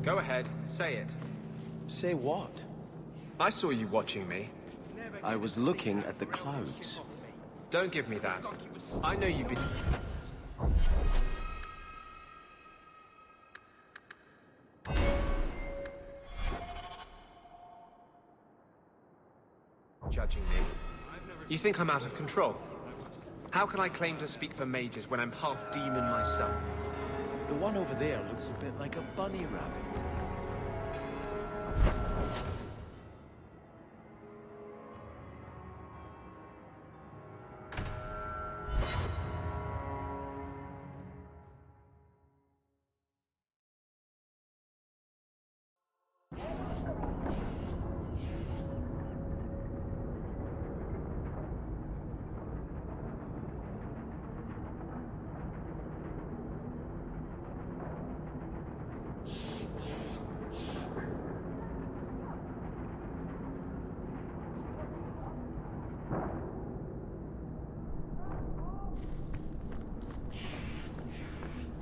Go ahead, say it. Say what? I saw you watching me. I was looking at the clouds. Don't give me that. I know you've been... judging me. You think I'm out of control? How can I claim to speak for mages when I'm half demon myself? The one over there looks a bit like a bunny rabbit.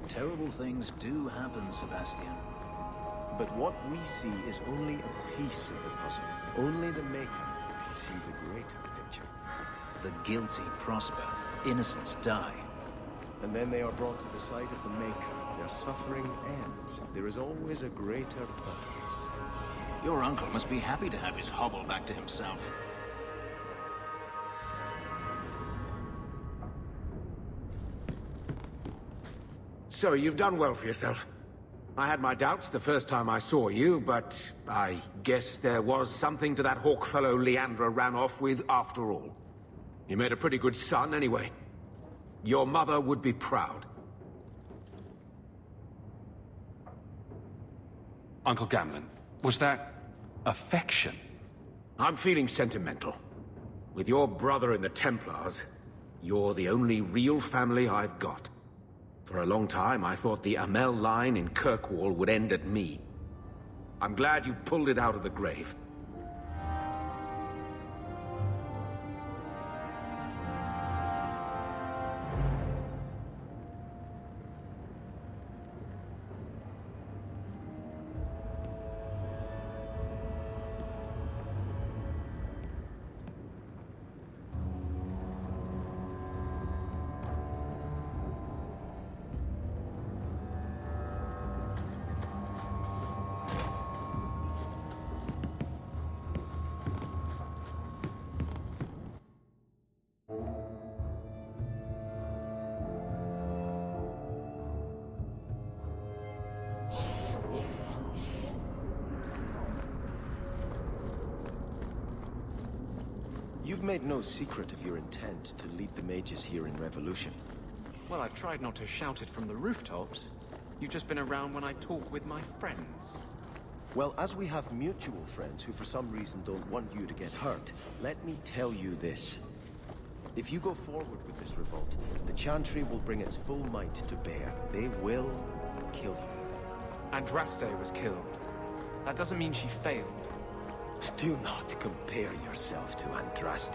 Terrible things do happen, Sebastian. But what we see is only a piece of the puzzle. Only the Maker can see the greater picture. The guilty prosper, innocents die. And then they are brought to the sight of the Maker. Their suffering ends. There is always a greater purpose. Your uncle must be happy to have his hovel back to himself. So you've done well for yourself. I had my doubts the first time I saw you, but I guess there was something to that hawk fellow Leandra ran off with after all. You made a pretty good son anyway. Your mother would be proud. Uncle Gamlen, was that affection? I'm feeling sentimental. With your brother in the Templars, you're the only real family I've got. For a long time, I thought the Amel line in Kirkwall would end at me. I'm glad you've pulled it out of the grave. You've made no secret of your intent to lead the mages here in Revolution. Well, I've tried not to shout it from the rooftops. You've just been around when I talk with my friends. Well, as we have mutual friends who for some reason don't want you to get hurt, let me tell you this. If you go forward with this revolt, the Chantry will bring its full might to bear. They will kill you. Andraste was killed. That doesn't mean she failed. Do not compare yourself to Andraste.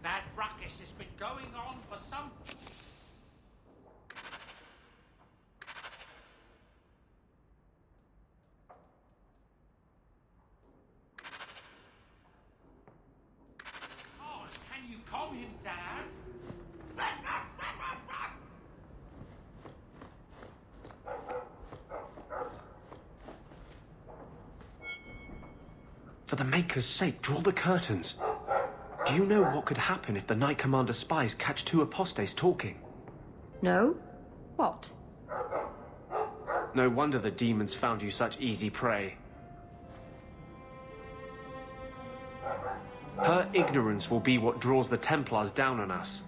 That ruckus has been going on for some... Can you calm him down? For the Maker's sake, draw the curtains. Do you know what could happen if the Knight Commander spies catch two apostates talking? No? What? No wonder the demons found you such easy prey. Her ignorance will be what draws the Templars down on us.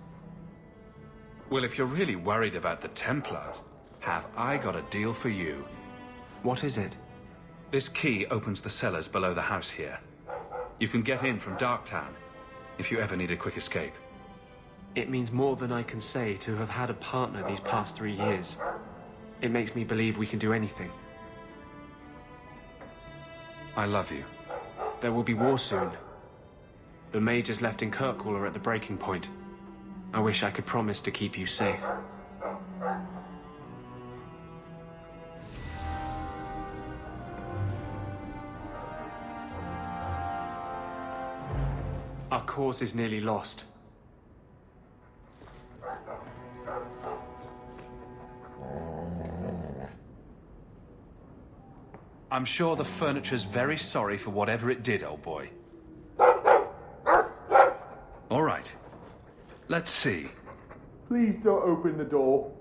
Well, if you're really worried about the Templars, have I got a deal for you? What is it? This key opens the cellars below the house here. You can get in from Darktown, if you ever need a quick escape. It means more than I can say to have had a partner these past 3 years. It makes me believe we can do anything. I love you. There will be war soon. The mages left in Kirkwall are at the breaking point. I wish I could promise to keep you safe. Our cause is nearly lost. I'm sure the furniture's very sorry for whatever it did, old boy. All right. Let's see. Please don't open the door.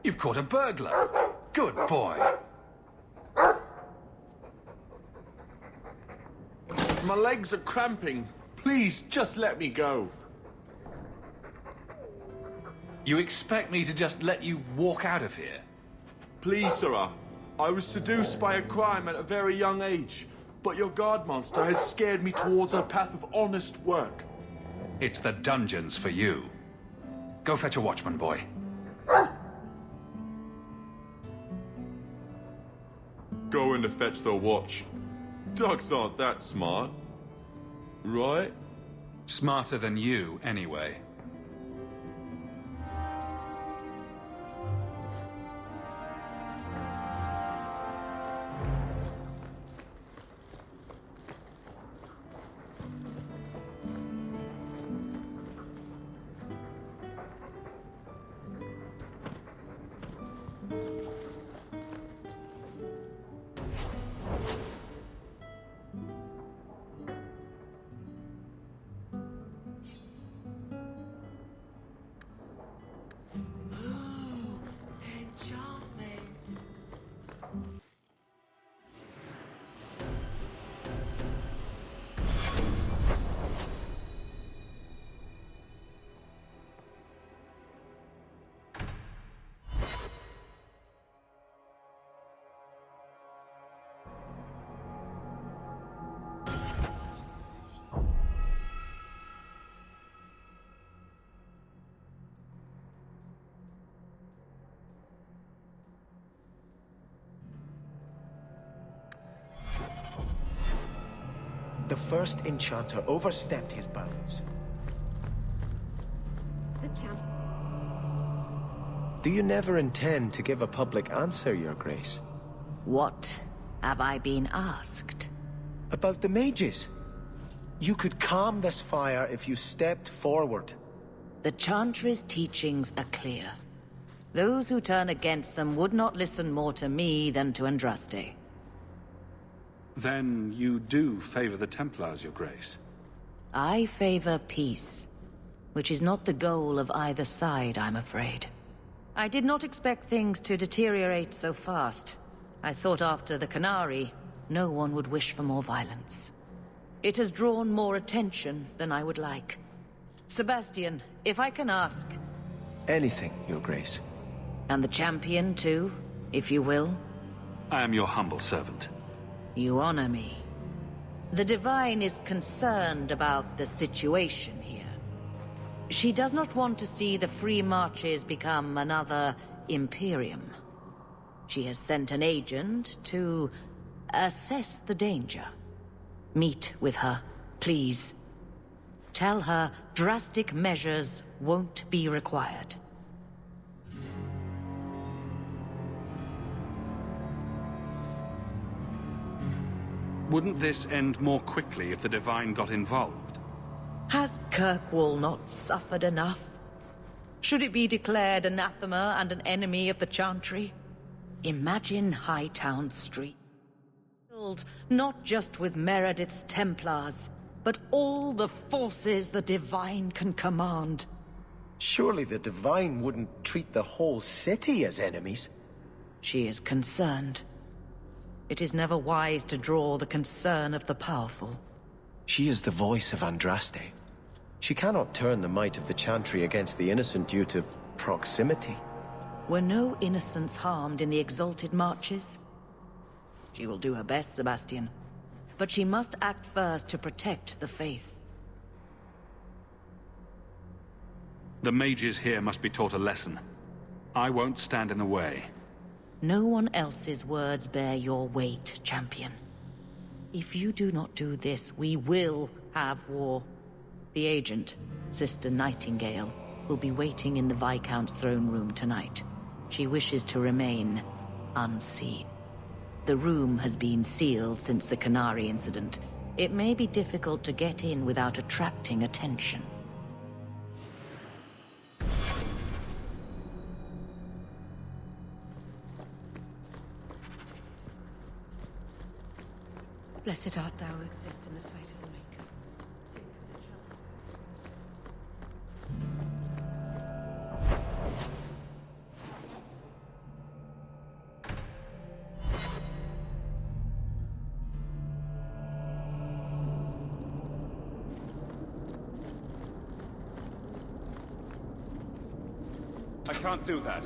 You've caught a burglar. Good boy. My legs are cramping. Please, just let me go. You expect me to just let you walk out of here? Please, sirrah. I was seduced by a crime at a very young age, but your guard monster has scared me towards a path of honest work. It's the dungeons for you. Go fetch a watchman, boy. Going to fetch the watch. Dogs aren't that smart. Right? Smarter than you, anyway. The first enchanter overstepped his bounds. The champ. Do you never intend to give a public answer, Your Grace? What have I been asked? About the mages. You could calm this fire if you stepped forward. The Chantry's teachings are clear. Those who turn against them would not listen more to me than to Andraste. Then you do favor the Templars, Your Grace? I favor peace, which is not the goal of either side, I'm afraid. I did not expect things to deteriorate so fast. I thought after the Canary, no one would wish for more violence. It has drawn more attention than I would like. Sebastian, if I can ask... Anything, Your Grace. And the champion, too, if you will? I am your humble servant. You honor me. The Divine is concerned about the situation here. She does not want to see the Free Marches become another Imperium. She has sent an agent to assess the danger. Meet with her, please. Tell her drastic measures won't be required. Wouldn't this end more quickly if the Divine got involved? Has Kirkwall not suffered enough? Should it be declared anathema and an enemy of the Chantry? Imagine Hightown Street. Filled not just with Meredith's Templars, but all the forces the Divine can command. Surely the Divine wouldn't treat the whole city as enemies. She is concerned. It is never wise to draw the concern of the powerful. She is the voice of Andraste. She cannot turn the might of the Chantry against the innocent due to proximity. Were no innocents harmed in the exalted marches? She will do her best, Sebastian. But she must act first to protect the faith. The mages here must be taught a lesson. I won't stand in the way. No one else's words bear your weight, champion. If you do not do this, we will have war. The agent, Sister Nightingale, will be waiting in the Viscount's throne room tonight. She wishes to remain unseen. The room has been sealed since the Canary incident. It may be difficult to get in without attracting attention. Blessed art thou who exists in the sight of the Maker. I can't do that.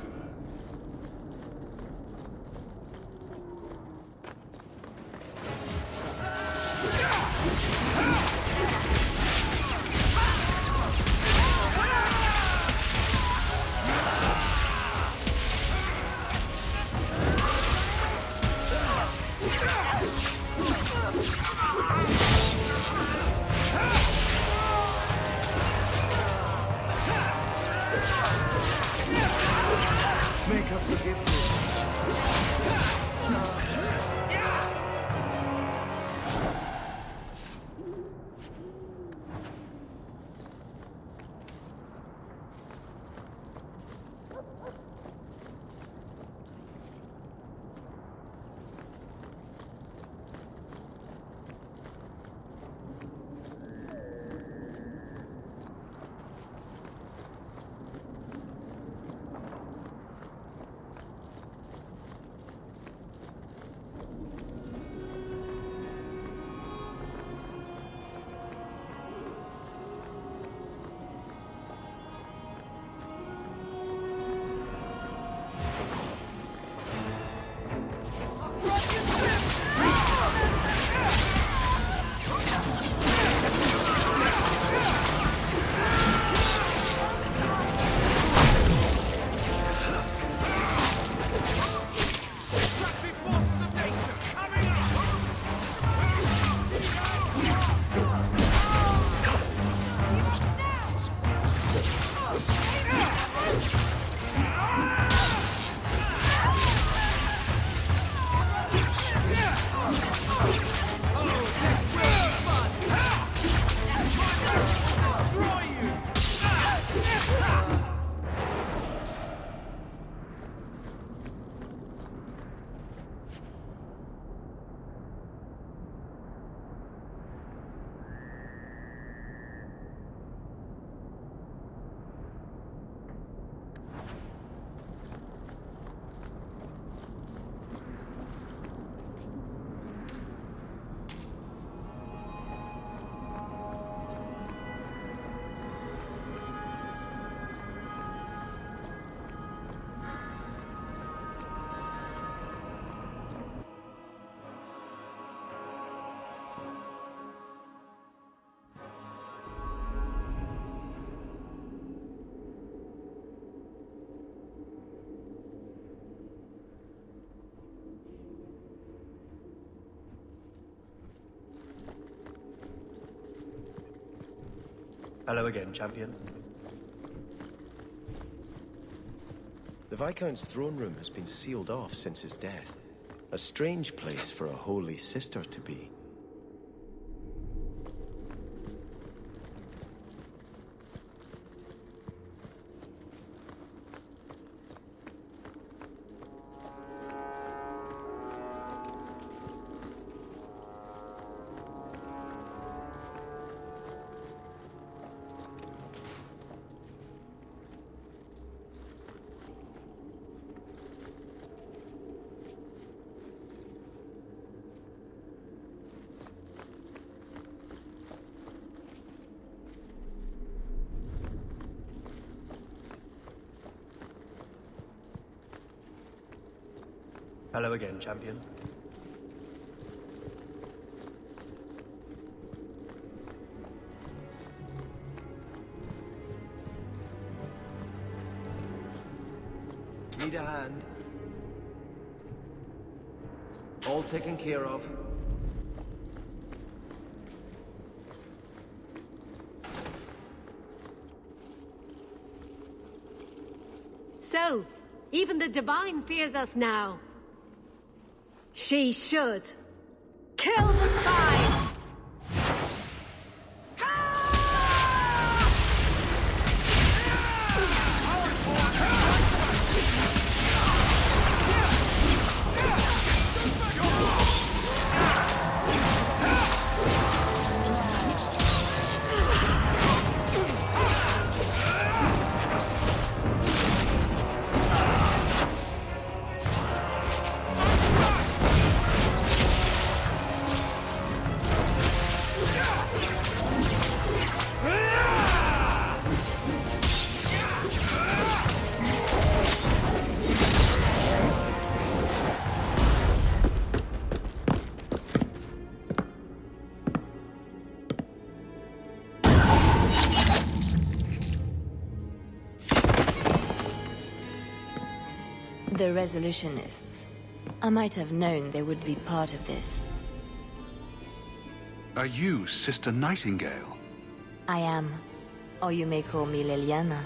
Hello again, champion. The Viscount's throne room has been sealed off since his death. A strange place for a holy sister to be. Hello again, champion. Need a hand? All taken care of. So, even the Divine fears us now. She should. Kill the spies! The Resolutionists. I might have known they would be part of this. Are you Sister Nightingale? I am. Or you may call me Liliana.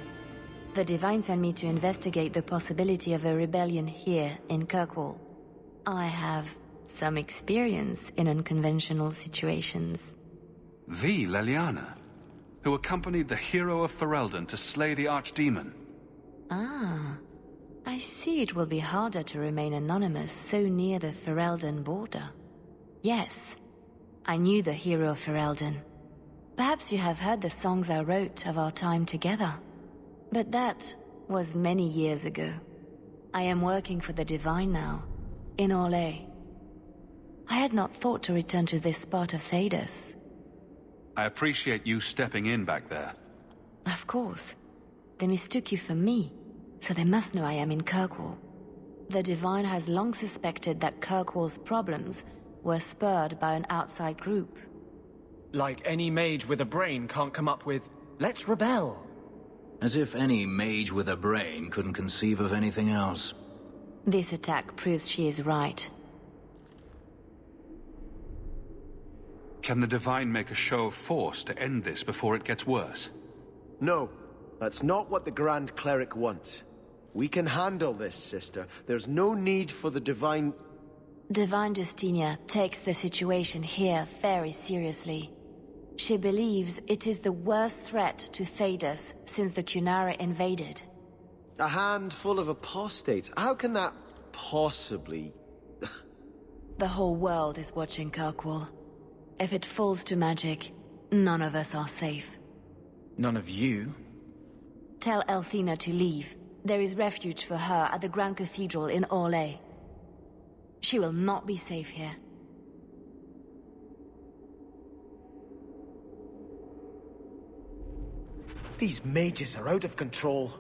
The Divine sent me to investigate the possibility of a rebellion here in Kirkwall. I have some experience in unconventional situations. The Liliana, who accompanied the hero of Ferelden to slay the Archdemon. Ah. I see it will be harder to remain anonymous so near the Ferelden border. Yes, I knew the hero of Ferelden. Perhaps you have heard the songs I wrote of our time together. But that was many years ago. I am working for the Divine now, in Orlais. I had not thought to return to this part of Thedas. I appreciate you stepping in back there. Of course. They mistook you for me. So they must know I am in Kirkwall. The Divine has long suspected that Kirkwall's problems were spurred by an outside group. Like any mage with a brain can't come up with, let's rebel. As if any mage with a brain couldn't conceive of anything else. This attack proves she is right. Can the Divine make a show of force to end this before it gets worse? No, that's not what the Grand Cleric wants. We can handle this, sister. There's no need for the Divine... Divine Justinia takes the situation here very seriously. She believes it is the worst threat to Thedas since the Cunara invaded. A handful of apostates? How can that possibly... The whole world is watching Kirkwall. If it falls to magic, none of us are safe. None of you? Tell Elthina to leave. There is refuge for her at the Grand Cathedral in Orlais. She will not be safe here. These mages are out of control.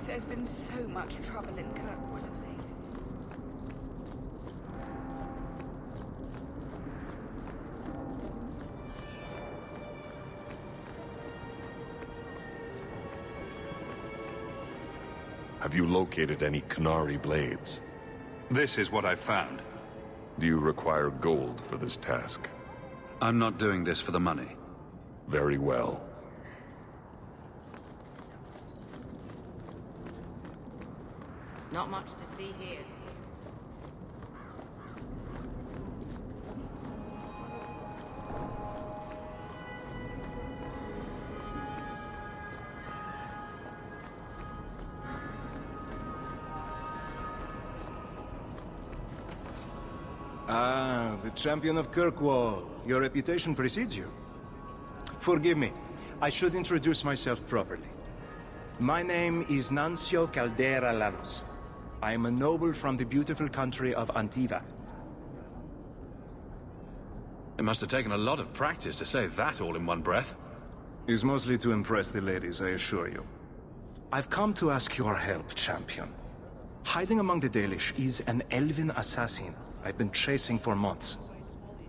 There's been so much trouble in Kirkwall of late. Have you located any Canary blades? This is what I've found. Do you require gold for this task? I'm not doing this for the money. Very well. Not much to see here. the champion of Kirkwall. Your reputation precedes you. Forgive me. I should introduce myself properly. My name is Nancio Caldera Lanos. I am a noble from the beautiful country of Antiva. It must have taken a lot of practice to say that all in one breath. It's mostly to impress the ladies, I assure you. I've come to ask your help, champion. Hiding among the Dalish is an elven assassin I've been chasing for months.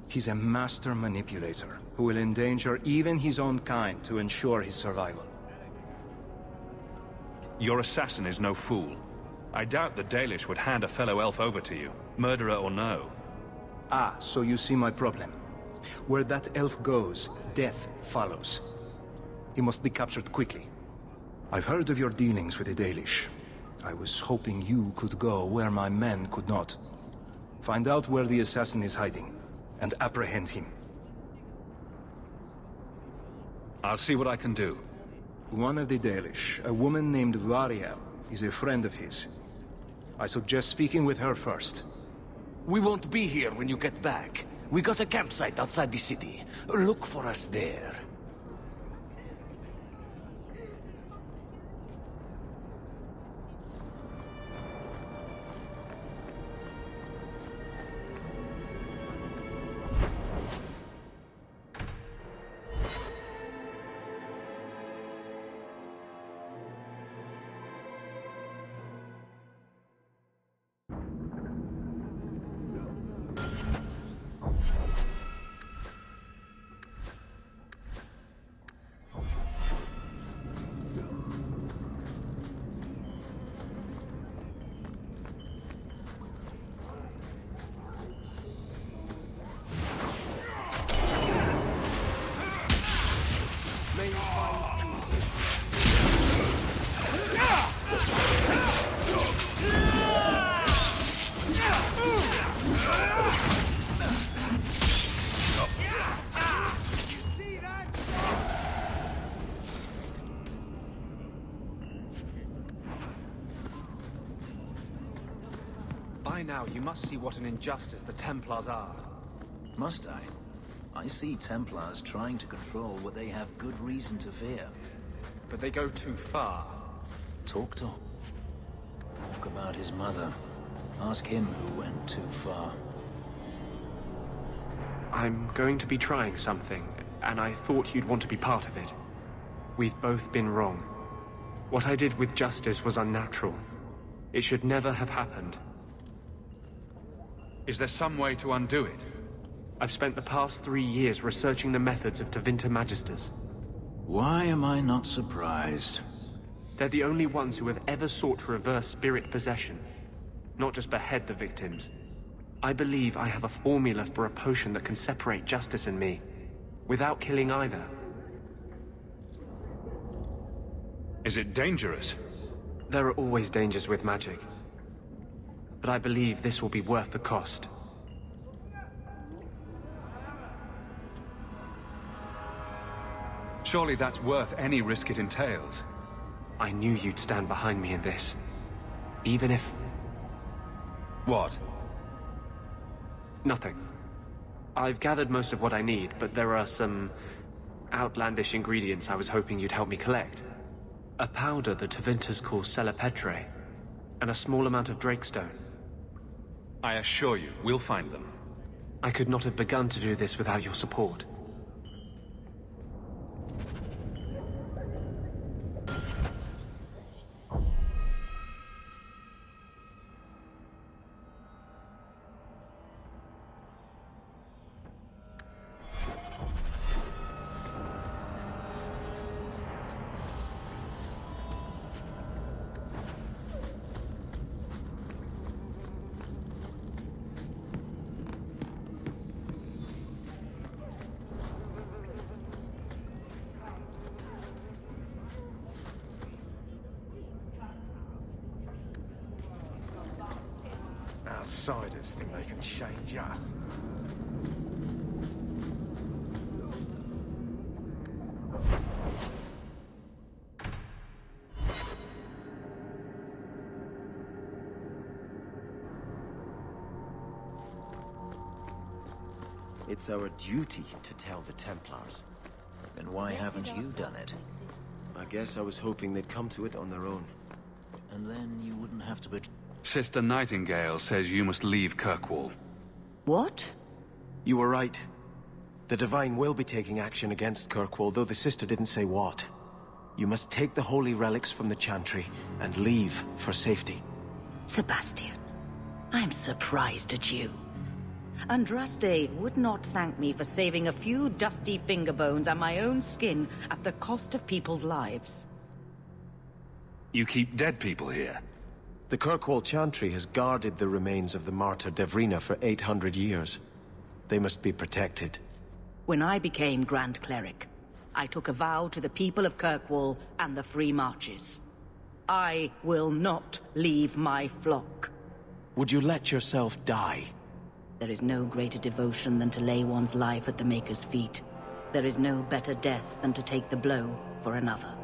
He's a master manipulator who will endanger even his own kind to ensure his survival. Your assassin is no fool. I doubt the Dalish would hand a fellow elf over to you, murderer or no. Ah, so you see my problem. Where that elf goes, death follows. He must be captured quickly. I've heard of your dealings with the Dalish. I was hoping you could go where my men could not. Find out where the assassin is hiding, and apprehend him. I'll see what I can do. One of the Dalish, a woman named Variel, is a friend of his. I suggest speaking with her first. We won't be here when you get back. We got a campsite outside the city. Look for us there. By now, you must see what an injustice the Templars are. Must I? I see Templars trying to control what they have good reason to fear. But they go too far. Talk to him. Talk about his mother. Ask him who went too far. I'm going to be trying something, and I thought you'd want to be part of it. We've both been wrong. What I did with Justice was unnatural. It should never have happened. Is there some way to undo it? I've spent the past 3 years researching the methods of Tevinter Magisters. Why am I not surprised? They're the only ones who have ever sought to reverse spirit possession, not just behead the victims. I believe I have a formula for a potion that can separate Justice and me, without killing either. Is it dangerous? There are always dangers with magic. But I believe this will be worth the cost. Surely that's worth any risk it entails. I knew you'd stand behind me in this. Even if... What? Nothing. I've gathered most of what I need, but there are some outlandish ingredients I was hoping you'd help me collect. A powder the Tevinters call Celepetre, and a small amount of Drakestone. I assure you, we'll find them. I could not have begun to do this without your support. Outsiders think they can change us. It's our duty to tell the Templars. Then why haven't you done it? I guess I was hoping they'd come to it on their own. And then you wouldn't have to betray... Sister Nightingale says you must leave Kirkwall. What? You were right. The Divine will be taking action against Kirkwall, though the sister didn't say what. You must take the holy relics from the Chantry and leave for safety. Sebastian, I'm surprised at you. Andraste would not thank me for saving a few dusty finger bones and my own skin at the cost of people's lives. You keep dead people here? The Kirkwall Chantry has guarded the remains of the martyr Devrina for 800 years. They must be protected. When I became Grand Cleric, I took a vow to the people of Kirkwall and the Free Marches. I will not leave my flock. Would you let yourself die? There is no greater devotion than to lay one's life at the Maker's feet. There is no better death than to take the blow for another.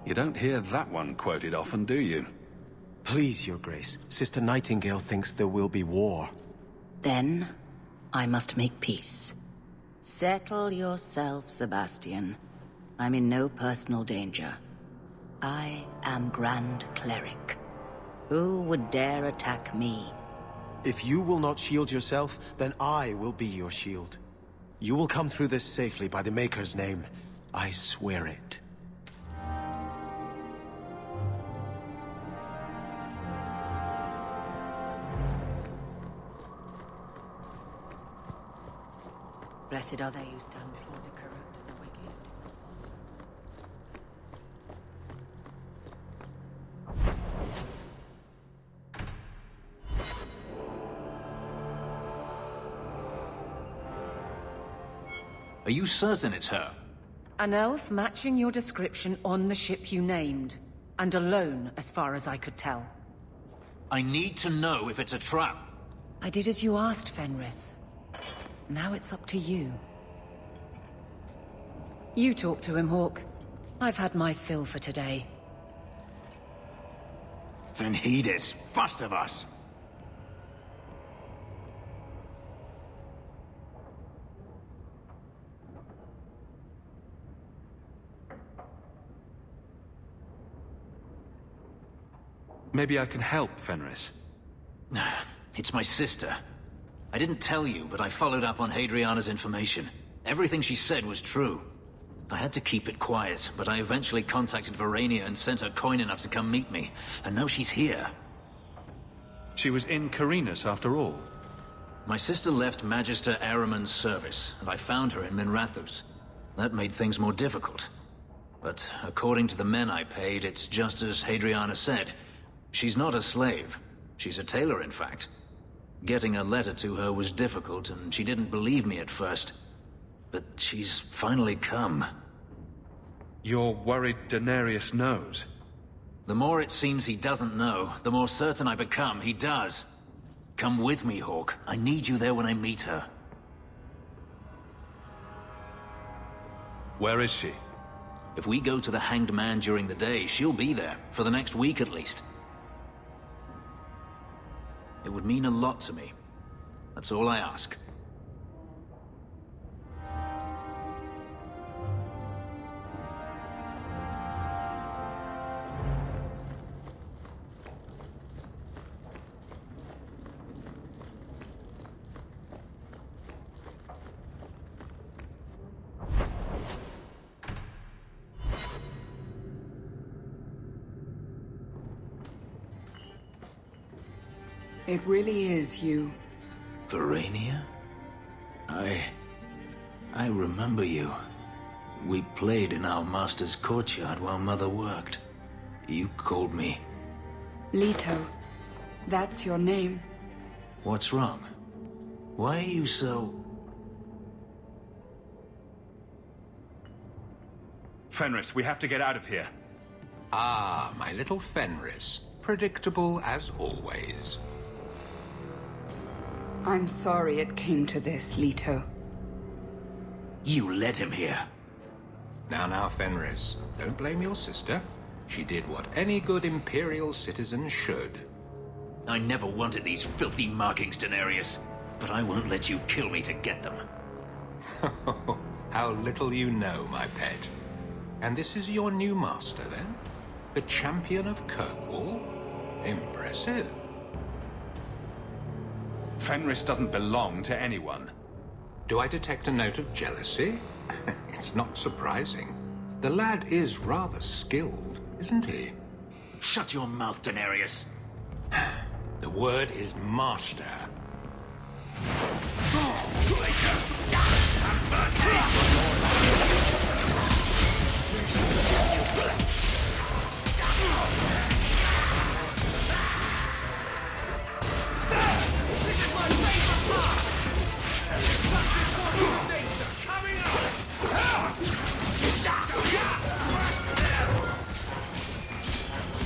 You don't hear that one quoted often, do you? Please, Your Grace. Sister Nightingale thinks there will be war. Then, I must make peace. Settle yourself, Sebastian. I'm in no personal danger. I am Grand Cleric. Who would dare attack me? If you will not shield yourself, then I will be your shield. You will come through this safely by the Maker's name. I swear it. Blessed are they who stand before the corrupt and the wicked. Are you certain it's her? An elf matching your description on the ship you named. And alone, as far as I could tell. I need to know if it's a trap. I did as you asked, Fenris. Now it's up to you. You talk to him, Hawk. I've had my fill for today. Then heed it, first of us. Maybe I can help, Fenris. It's my sister. I didn't tell you, but I followed up on Hadriana's information. Everything she said was true. I had to keep it quiet, but I eventually contacted Verania and sent her coin enough to come meet me. And now she's here. She was in Carinus after all. My sister left Magister Araman's service, and I found her in Minrathus. That made things more difficult. But according to the men I paid, it's just as Hadriana said. She's not a slave. She's a tailor, in fact. Getting a letter to her was difficult, and she didn't believe me at first. But she's finally come. You're worried Daenerys knows? The more it seems he doesn't know, the more certain I become he does. Come with me, Hawk. I need you there when I meet her. Where is she? If we go to the Hanged Man during the day, she'll be there, for the next week at least. It would mean a lot to me. That's all I ask. It really is you. Verania? I remember you. We played in our master's courtyard while Mother worked. You called me. Leto. That's your name. What's wrong? Why are you so... Fenris, we have to get out of here. Ah, my little Fenris. Predictable as always. I'm sorry it came to this, Leto. You led him here. Now, Fenris. Don't blame your sister. She did what any good Imperial citizen should. I never wanted these filthy markings, Daenerys. but I won't let you kill me to get them. How little you know, my pet. And this is your new master, then? The champion of Kirkwall? Impressive. Fenris doesn't belong to anyone. Do I detect a note of jealousy? It's not surprising. The lad is rather skilled, isn't he? Shut your mouth, Daenerys. The word is master.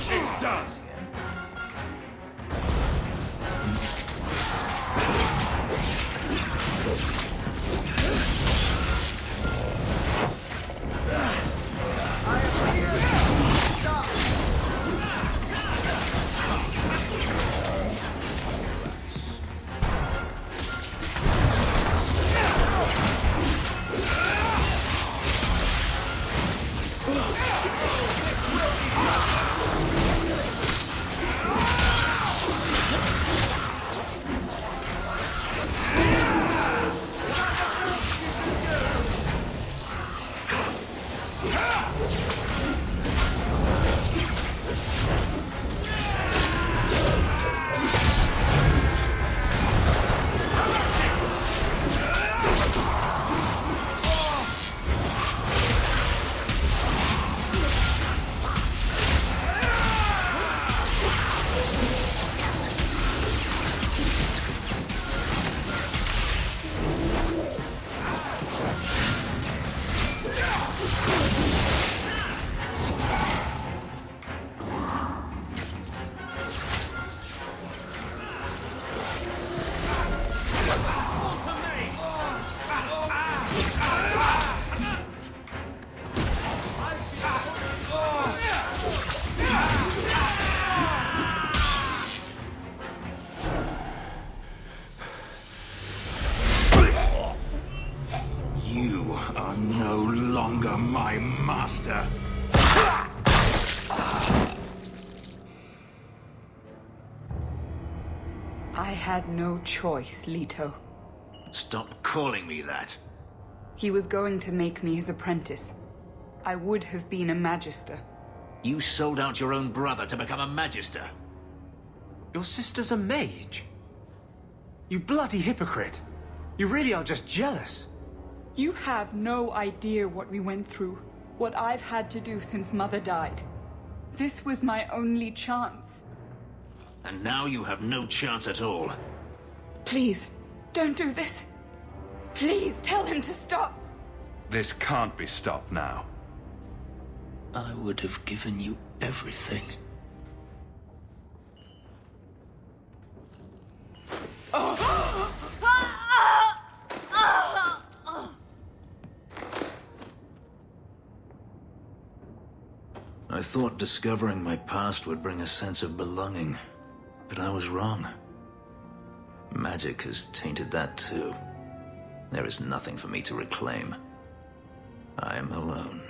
It's done! I had no choice, Leto. Stop calling me that. He was going to make me his apprentice. I would have been a magister. You sold out your own brother to become a magister. Your sister's a mage? You bloody hypocrite. You really are just jealous. You have no idea what we went through, what I've had to do since Mother died. This was my only chance. And now you have no chance at all. Please, don't do this. Please, tell him to stop. This can't be stopped now. I would have given you everything. I thought discovering my past would bring a sense of belonging, but I was wrong. Magic has tainted that too. There is nothing for me to reclaim. I am alone.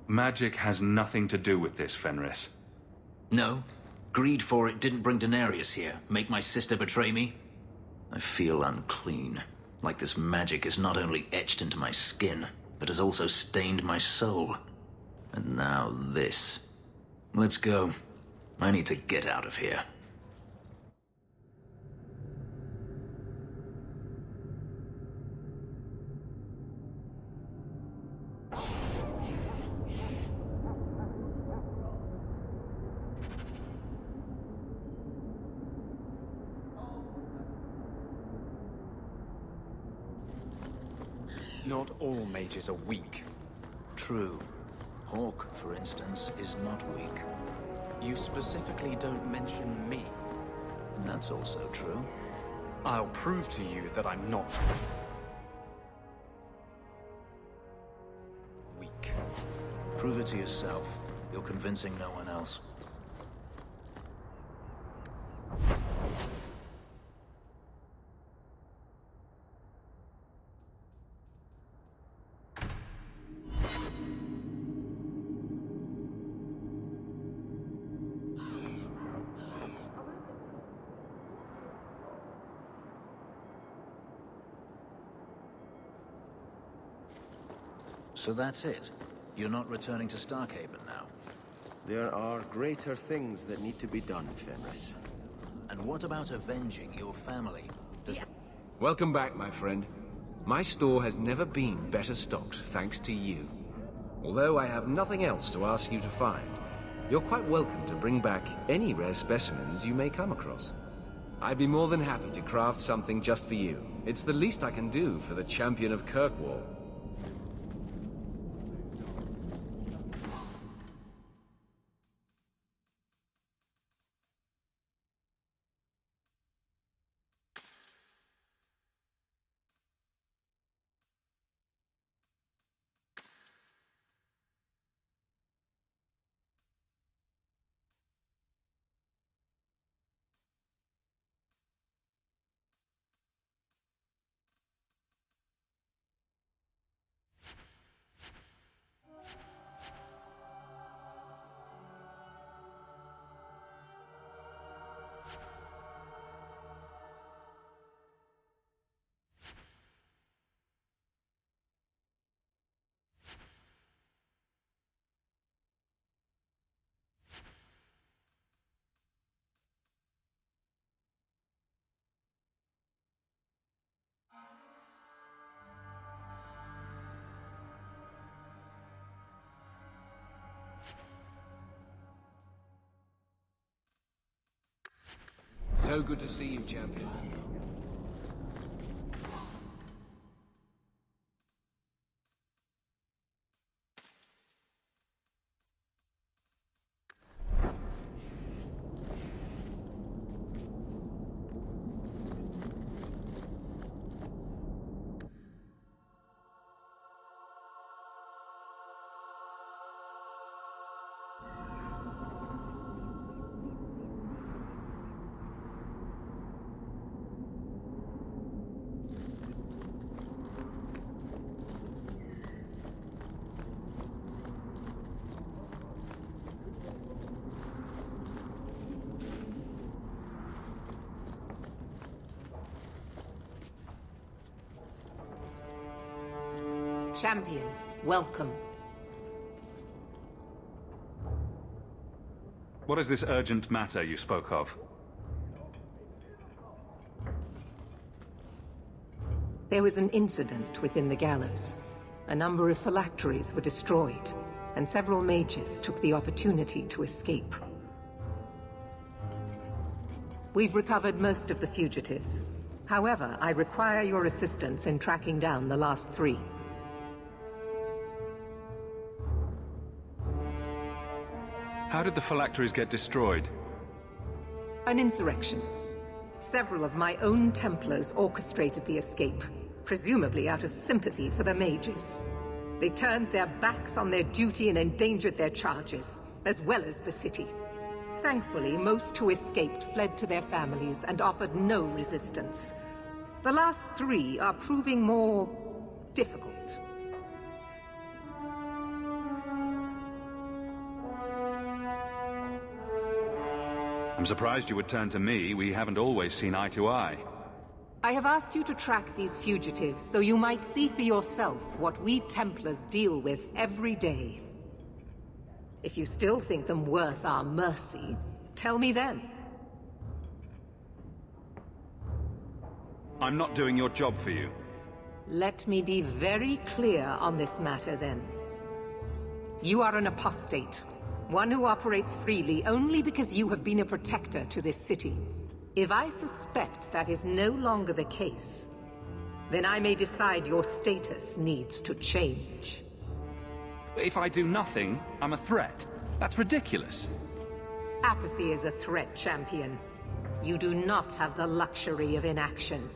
Magic has nothing to do with this, Fenris. No? Greed for it didn't bring Daenerys here, make my sister betray me? I feel unclean, like this magic is not only etched into my skin, but has also stained my soul. And now this. Let's go. I need to get out of here. Not all mages are weak. True. Hawk, for instance, is not weak. You specifically don't mention me. That's also true. I'll prove to you that I'm not weak. Prove it to yourself. You're convincing no one else. So that's it? You're not returning to Starkhaven now? There are greater things that need to be done, Fenris. And what about avenging your family? Welcome back, my friend. My store has never been better stocked, thanks to you. Although I have nothing else to ask you to find, you're quite welcome to bring back any rare specimens you may come across. I'd be more than happy to craft something just for you. It's the least I can do for the champion of Kirkwall. So good to see you, champion. Champion, welcome. What is this urgent matter you spoke of? There was an incident within the gallows. A number of phylacteries were destroyed, and several mages took the opportunity to escape. We've recovered most of the fugitives. However, I require your assistance in tracking down the last 3. How did the phylacteries get destroyed? An insurrection. Several of my own Templars orchestrated the escape, presumably out of sympathy for the mages. They turned their backs on their duty and endangered their charges, as well as the city. Thankfully, most who escaped fled to their families and offered no resistance. The last 3 are proving more difficult. I'm surprised you would turn to me. We haven't always seen eye to eye. I have asked you to track these fugitives so you might see for yourself what we Templars deal with every day. If you still think them worth our mercy, Tell me then. I'm not doing your job for you. Let me be very clear on this matter then. You are an apostate, one who operates freely only because you have been a protector to this city. If I suspect that is no longer the case, then I may decide your status needs to change. If I do nothing, I'm a threat. That's ridiculous. Apathy is a threat, champion. You do not have the luxury of inaction.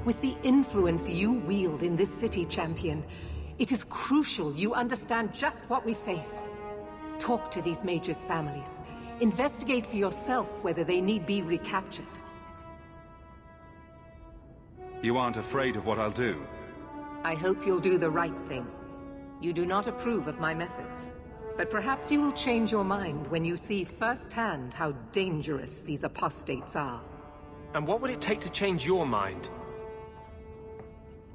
With the influence you wield in this city, champion, it is crucial you understand just what we face. Talk to these mages' families. Investigate for yourself whether they need be recaptured. You aren't afraid of what I'll do? I hope you'll do the right thing. You do not approve of my methods, but perhaps you will change your mind when you see firsthand how dangerous these apostates are. And what would it take to change your mind?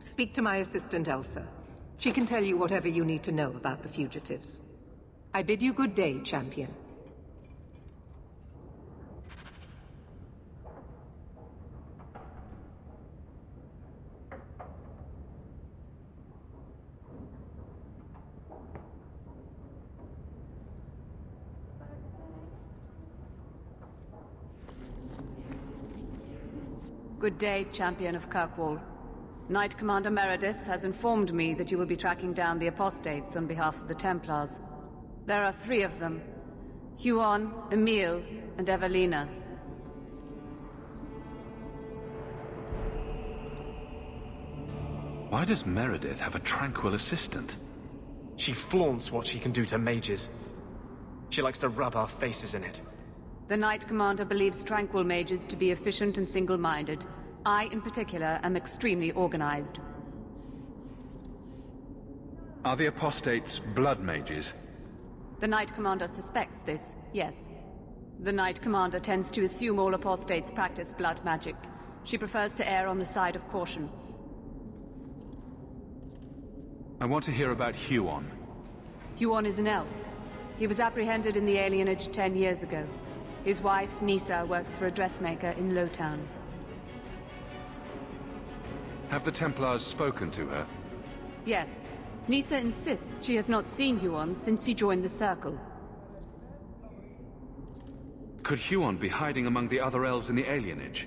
Speak to my assistant, Elsa. She can tell you whatever you need to know about the fugitives. I bid you good day, champion. Good day, Champion of Kirkwall. Knight Commander Meredith has informed me that you will be tracking down the apostates on behalf of the Templars. There are 3 of them. Huon, Emile, and Evelina. Why does Meredith have a tranquil assistant? She flaunts what she can do to mages. She likes to rub our faces in it. The Knight Commander believes tranquil mages to be efficient and single-minded. I, in particular, am extremely organized. Are the apostates blood mages? The Knight Commander suspects this, yes. The Knight Commander tends to assume all apostates practice blood magic. She prefers to err on the side of caution. I want to hear about Huon. Huon is an elf. He was apprehended in the alienage 10 years ago. His wife, Nisa, works for a dressmaker in Lowtown. Have the Templars spoken to her? Yes. Nisa insists she has not seen Huon since he joined the Circle. Could Huon be hiding among the other elves in the alienage?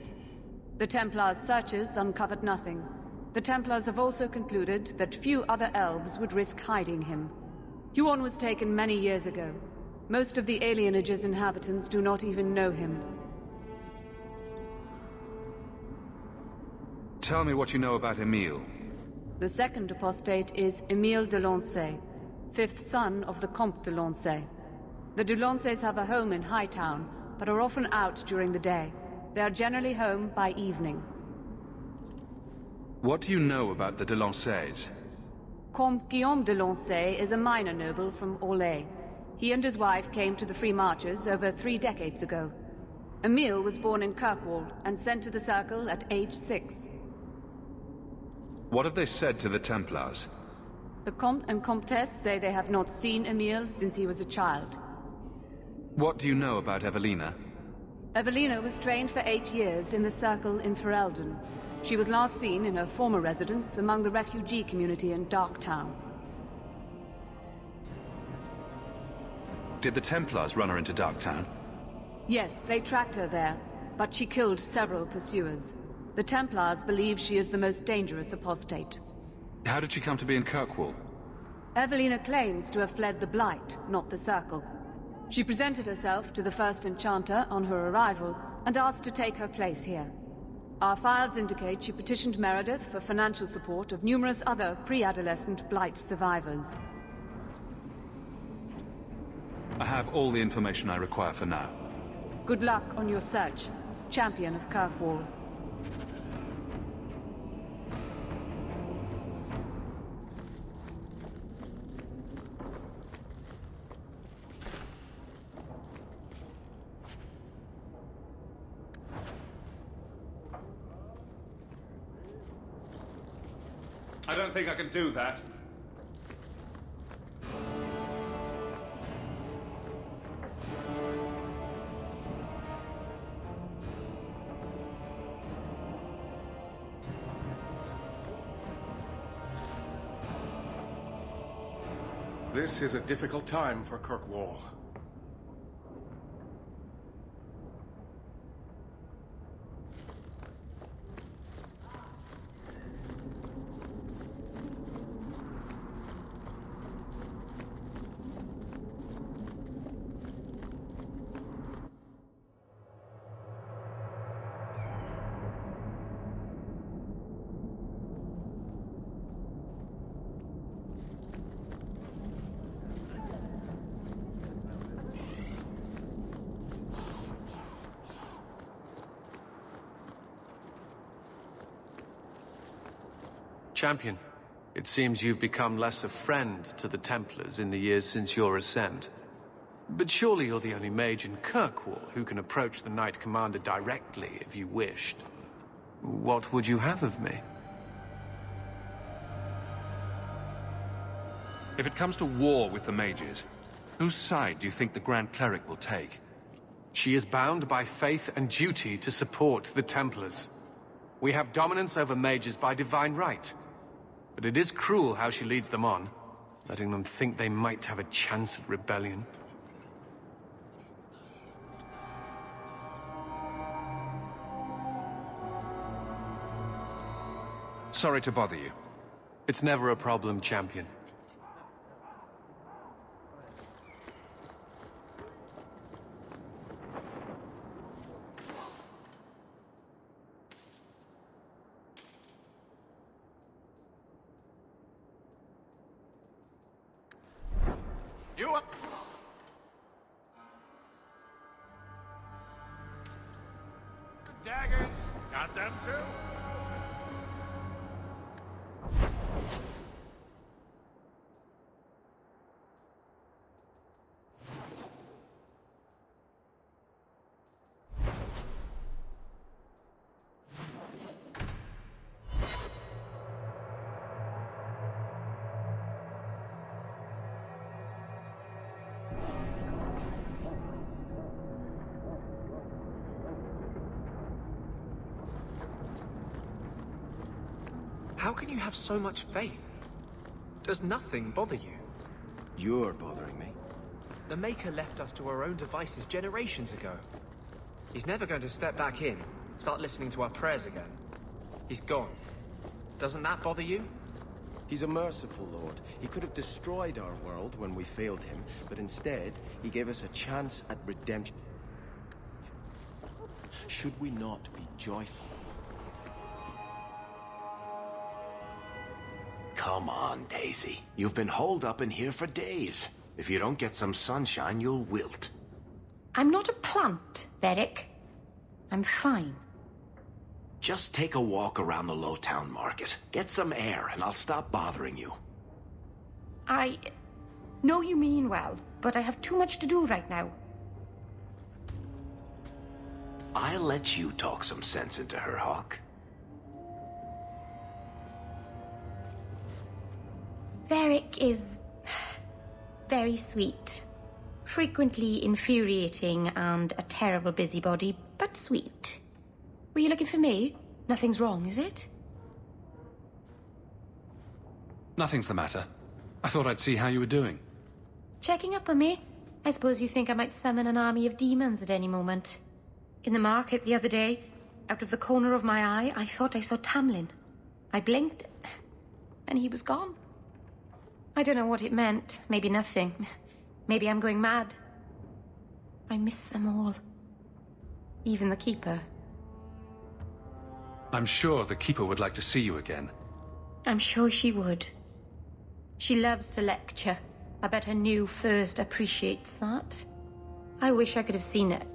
The Templars' searches uncovered nothing. The Templars have also concluded that few other elves would risk hiding him. Huon was taken many years ago. Most of the alienage's inhabitants do not even know him. Tell me what you know about Emile. The second apostate is Emile de Lancey, 5th son of the Comte de Lancey. The de Lanceys have a home in Hightown, but are often out during the day. They are generally home by evening. What do you know about the de Lanceys? Comte Guillaume de Lancey is a minor noble from Orlais. He and his wife came to the Free Marches over 3 decades ago. Emile was born in Kirkwall and sent to the Circle at age 6. What have they said to the Templars? The Comte and Comtesse say they have not seen Emile since he was a child. What do you know about Evelina? Evelina was trained for 8 years in the Circle in Ferelden. She was last seen in her former residence among the refugee community in Darktown. Did the Templars run her into Darktown? Yes, they tracked her there, but she killed several pursuers. The Templars believe she is the most dangerous apostate. How did she come to be in Kirkwall? Evelina claims to have fled the Blight, not the Circle. She presented herself to the first Enchanter on her arrival and asked to take her place here. Our files indicate she petitioned Meredith for financial support of numerous other pre-adolescent Blight survivors. I have all the information I require for now. Good luck on your search, Champion of Kirkwall. I don't think I can do that. This is a difficult time for Kirkwall. Champion, it seems you've become less a friend to the Templars in the years since your ascent. But surely you're the only mage in Kirkwall who can approach the Knight Commander directly if you wished. What would you have of me? If it comes to war with the mages, whose side do you think the Grand Cleric will take? She is bound by faith and duty to support the Templars. We have dominance over mages by divine right. But it is cruel how she leads them on, letting them think they might have a chance at rebellion. Sorry to bother you. It's never a problem, Champion. You up? Daggers. Got them too? How can you have so much faith? Does nothing bother you? You're bothering me. The Maker left us to our own devices generations ago. He's never going to step back in, start listening to our prayers again. He's gone. Doesn't that bother you? He's a merciful lord. He could have destroyed our world when we failed him, but instead, he gave us a chance at redemption. Should we not be joyful? Come on, Daisy. You've been holed up in here for days. If you don't get some sunshine, you'll wilt. I'm not a plant, Varric. I'm fine. Just take a walk around the Lowtown Market. Get some air, and I'll stop bothering you. I know you mean well, but I have too much to do right now. I'll let you talk some sense into her, Hawk. Varric is very sweet. Frequently infuriating and a terrible busybody, but sweet. Were you looking for me? Nothing's wrong, is it? Nothing's the matter. I thought I'd see how you were doing. Checking up on me? I suppose you think I might summon an army of demons at any moment. In the market the other day, out of the corner of my eye, I thought I saw Tamlin. I blinked, and he was gone. I don't know what it meant. Maybe nothing. Maybe I'm going mad. I miss them all. Even the Keeper. I'm sure the Keeper would like to see you again. I'm sure she would. She loves to lecture. I bet her new first appreciates that. I wish I could have seen it.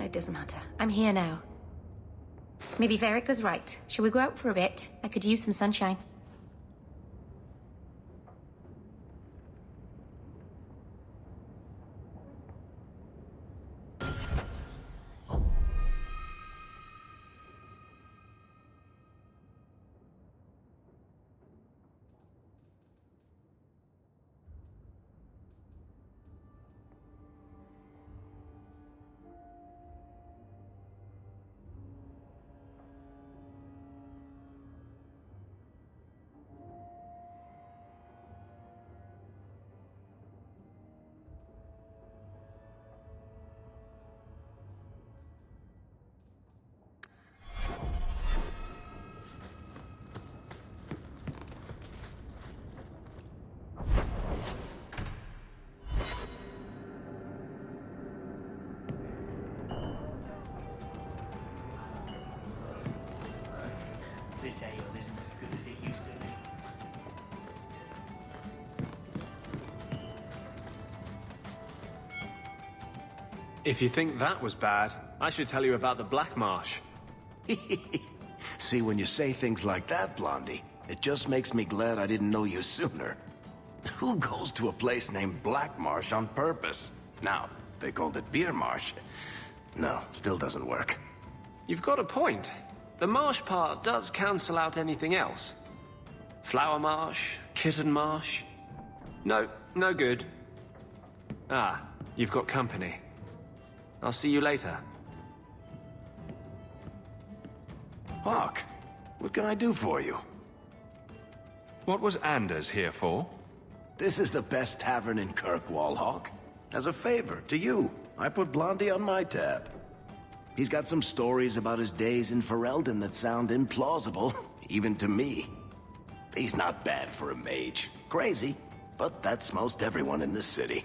It doesn't matter. I'm here now. Maybe Varric was right. Shall we go out for a bit? I could use some sunshine. If you think that was bad, I should tell you about the Black Marsh. See, when you say things like that, Blondie, it just makes me glad I didn't know you sooner. Who goes to a place named Black Marsh on purpose? Now, they called it Beer Marsh. No, still doesn't work. You've got a point. The marsh part does cancel out anything else. Flower Marsh, Kitten Marsh. No, no good. Ah, you've got company. I'll see you later. Hawk, what can I do for you? What was Anders here for? This is the best tavern in Kirkwall, Hawk. As a favor to you, I put Blondie on my tab. He's got some stories about his days in Ferelden that sound implausible, even to me. He's not bad for a mage. Crazy, but that's most everyone in this city.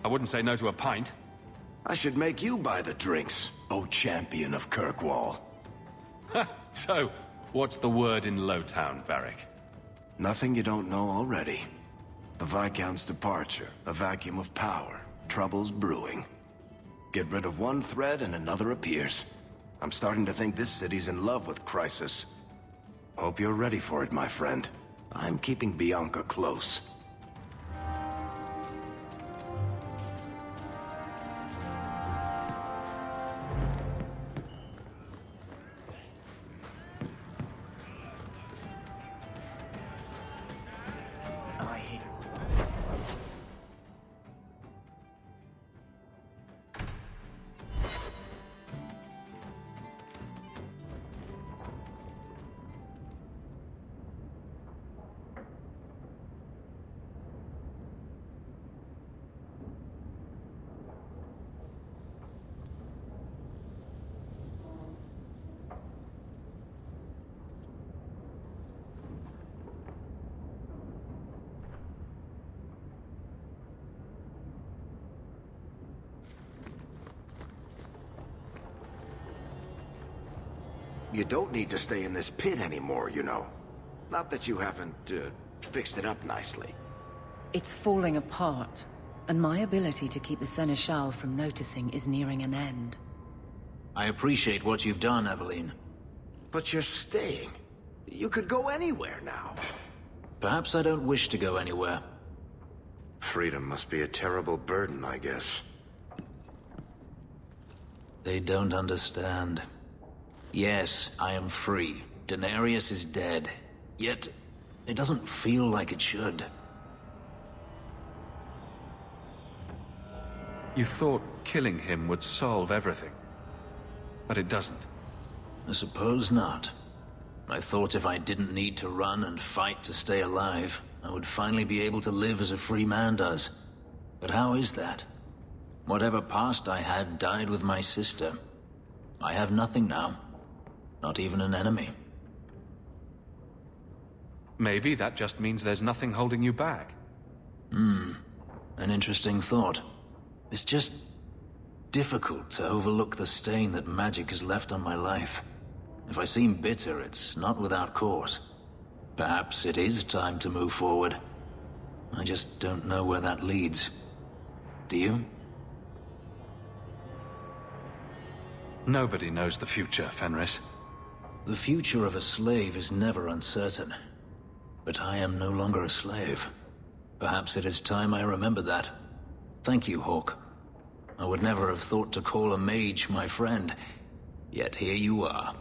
I wouldn't say no to a pint. I should make you buy the drinks, oh champion of Kirkwall. So, what's the word in Lowtown, Varric? Nothing you don't know already. The Viscount's departure, a vacuum of power, troubles brewing. Get rid of one thread and another appears. I'm starting to think this city's in love with Crisis. Hope you're ready for it, my friend. I'm keeping Bianca close. You don't need to stay in this pit anymore, you know. Not that you haven't, fixed it up nicely. It's falling apart, and my ability to keep the Seneschal from noticing is nearing an end. I appreciate what you've done, Eveline. But you're staying. You could go anywhere now. Perhaps I don't wish to go anywhere. Freedom must be a terrible burden, I guess. They don't understand. Yes, I am free. Denarius is dead. Yet, it doesn't feel like it should. You thought killing him would solve everything. But it doesn't. I suppose not. I thought if I didn't need to run and fight to stay alive, I would finally be able to live as a free man does. But how is that? Whatever past I had died with my sister. I have nothing now. Not even an enemy. Maybe that just means there's nothing holding you back. An interesting thought. It's just difficult to overlook the stain that magic has left on my life. If I seem bitter, it's not without cause. Perhaps it is time to move forward. I just don't know where that leads. Do you? Nobody knows the future, Fenris. The future of a slave is never uncertain. But I am no longer a slave. Perhaps it is time I remember that. Thank you, Hawk. I would never have thought to call a mage my friend. Yet here you are.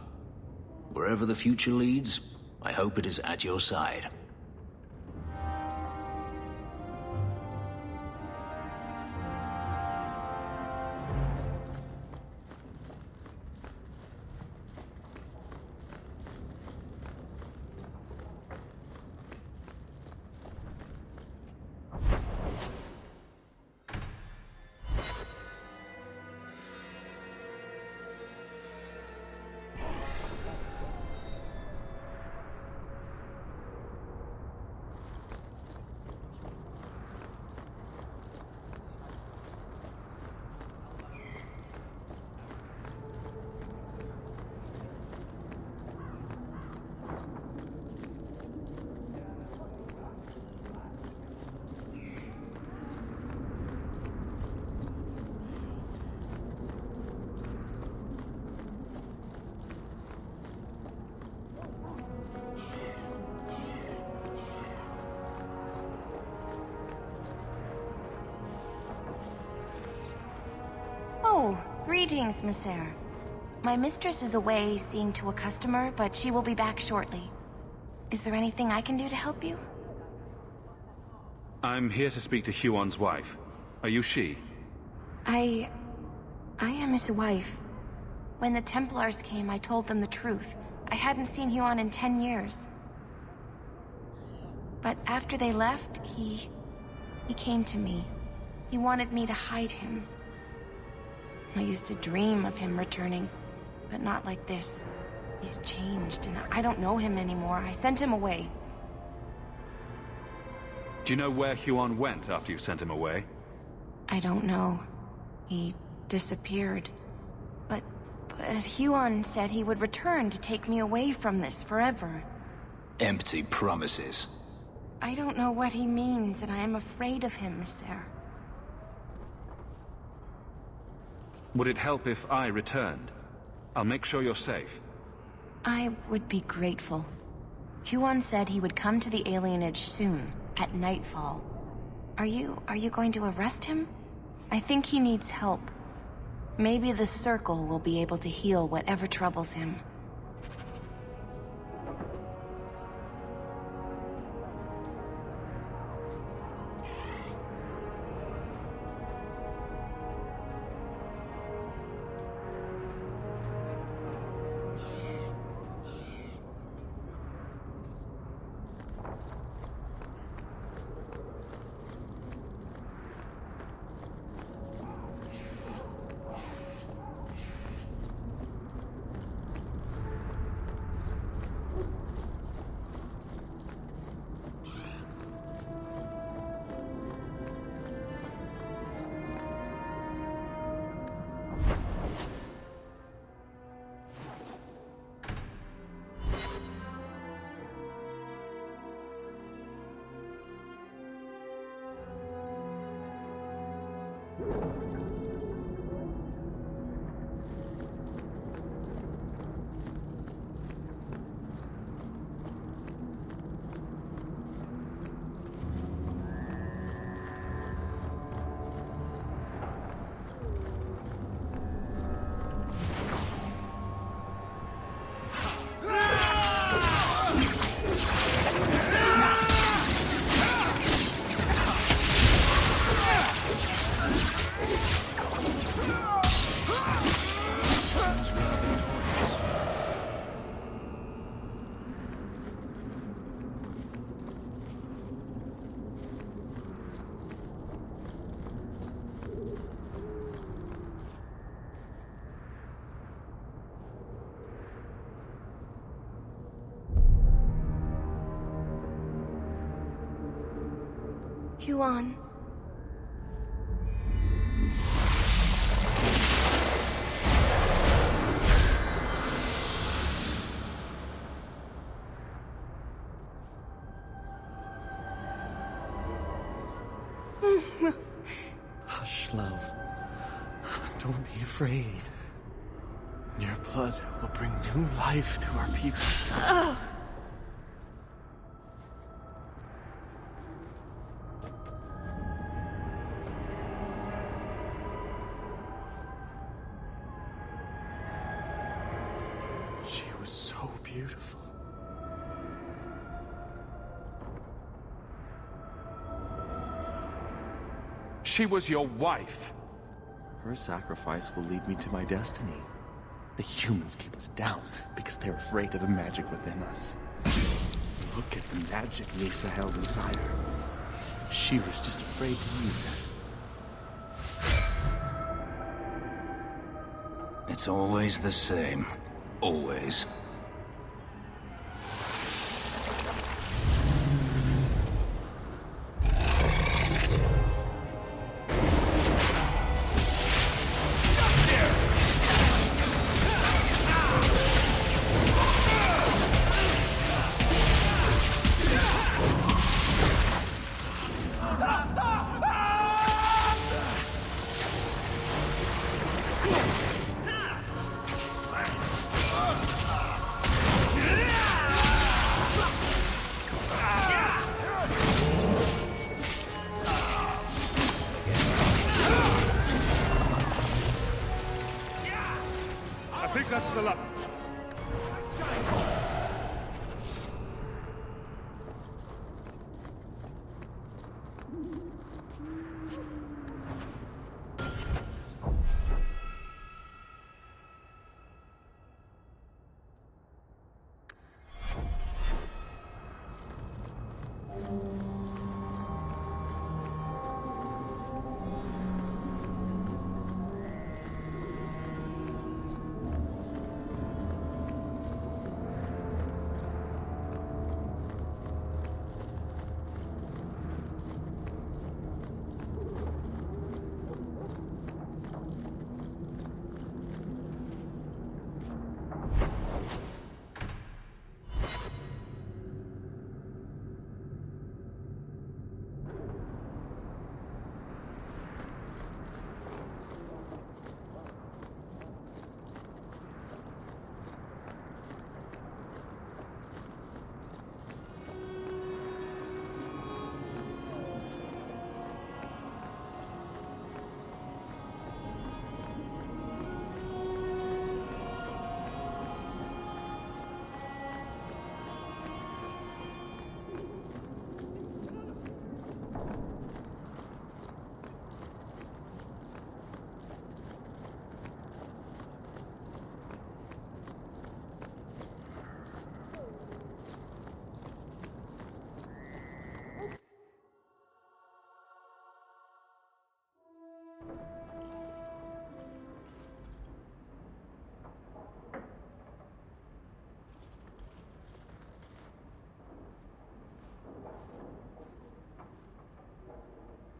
Wherever the future leads, I hope it is at your side. Greetings, Monsieur. My mistress is away seeing to a customer, but she will be back shortly. Is there anything I can do to help you? I'm here to speak to Huon's wife. Are you she? I am his wife. When the Templars came, I told them the truth. I hadn't seen Huon in 10 years. But after they left, he came to me. He wanted me to hide him. I used to dream of him returning, but not like this. He's changed, and I don't know him anymore. I sent him away. Do you know where Huon went after you sent him away? I don't know. He disappeared. But Huon said he would return to take me away from this forever. Empty promises. I don't know what he means, and I am afraid of him, Monsieur. Would it help if I returned? I'll make sure you're safe. I would be grateful. Huon said he would come to the alienage soon, at nightfall. Are you going to arrest him? I think he needs help. Maybe the Circle will be able to heal whatever troubles him. Huon. Hush, love. Don't be afraid. Your blood will bring new life to our people. She was so beautiful. She was your wife. Her sacrifice will lead me to my destiny. The humans keep us down because they're afraid of the magic within us. Look at the magic Nisa held inside her. She was just afraid to use it. It's always the same. Always.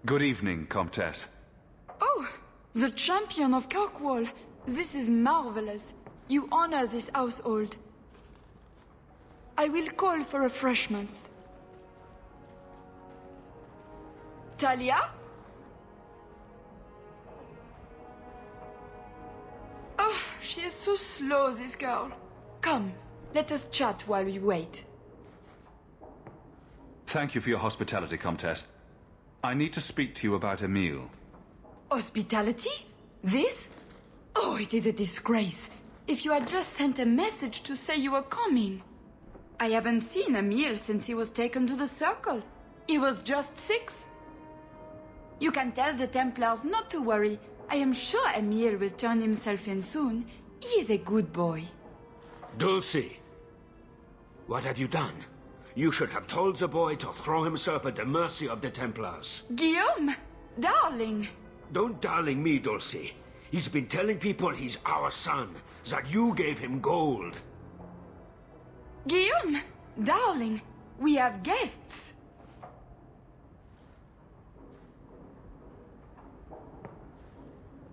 Good evening, Comtesse. Oh, the champion of Kirkwall. This is marvelous. You honor this household. I will call for refreshments. Talia? Oh, she is so slow, this girl. Come, let us chat while we wait. Thank you for your hospitality, Comtesse. I need to speak to you about Emile. Hospitality? This? Oh, it is a disgrace. If you had just sent a message to say you were coming. I haven't seen Emile since he was taken to the Circle. He was just 6. You can tell the Templars not to worry. I am sure Emile will turn himself in soon. He is a good boy. Dulcie, what have you done? You should have told the boy to throw himself at the mercy of the Templars. Guillaume! Darling! Don't darling me, Dulcie. He's been telling people he's our son, that you gave him gold. Guillaume! Darling! We have guests!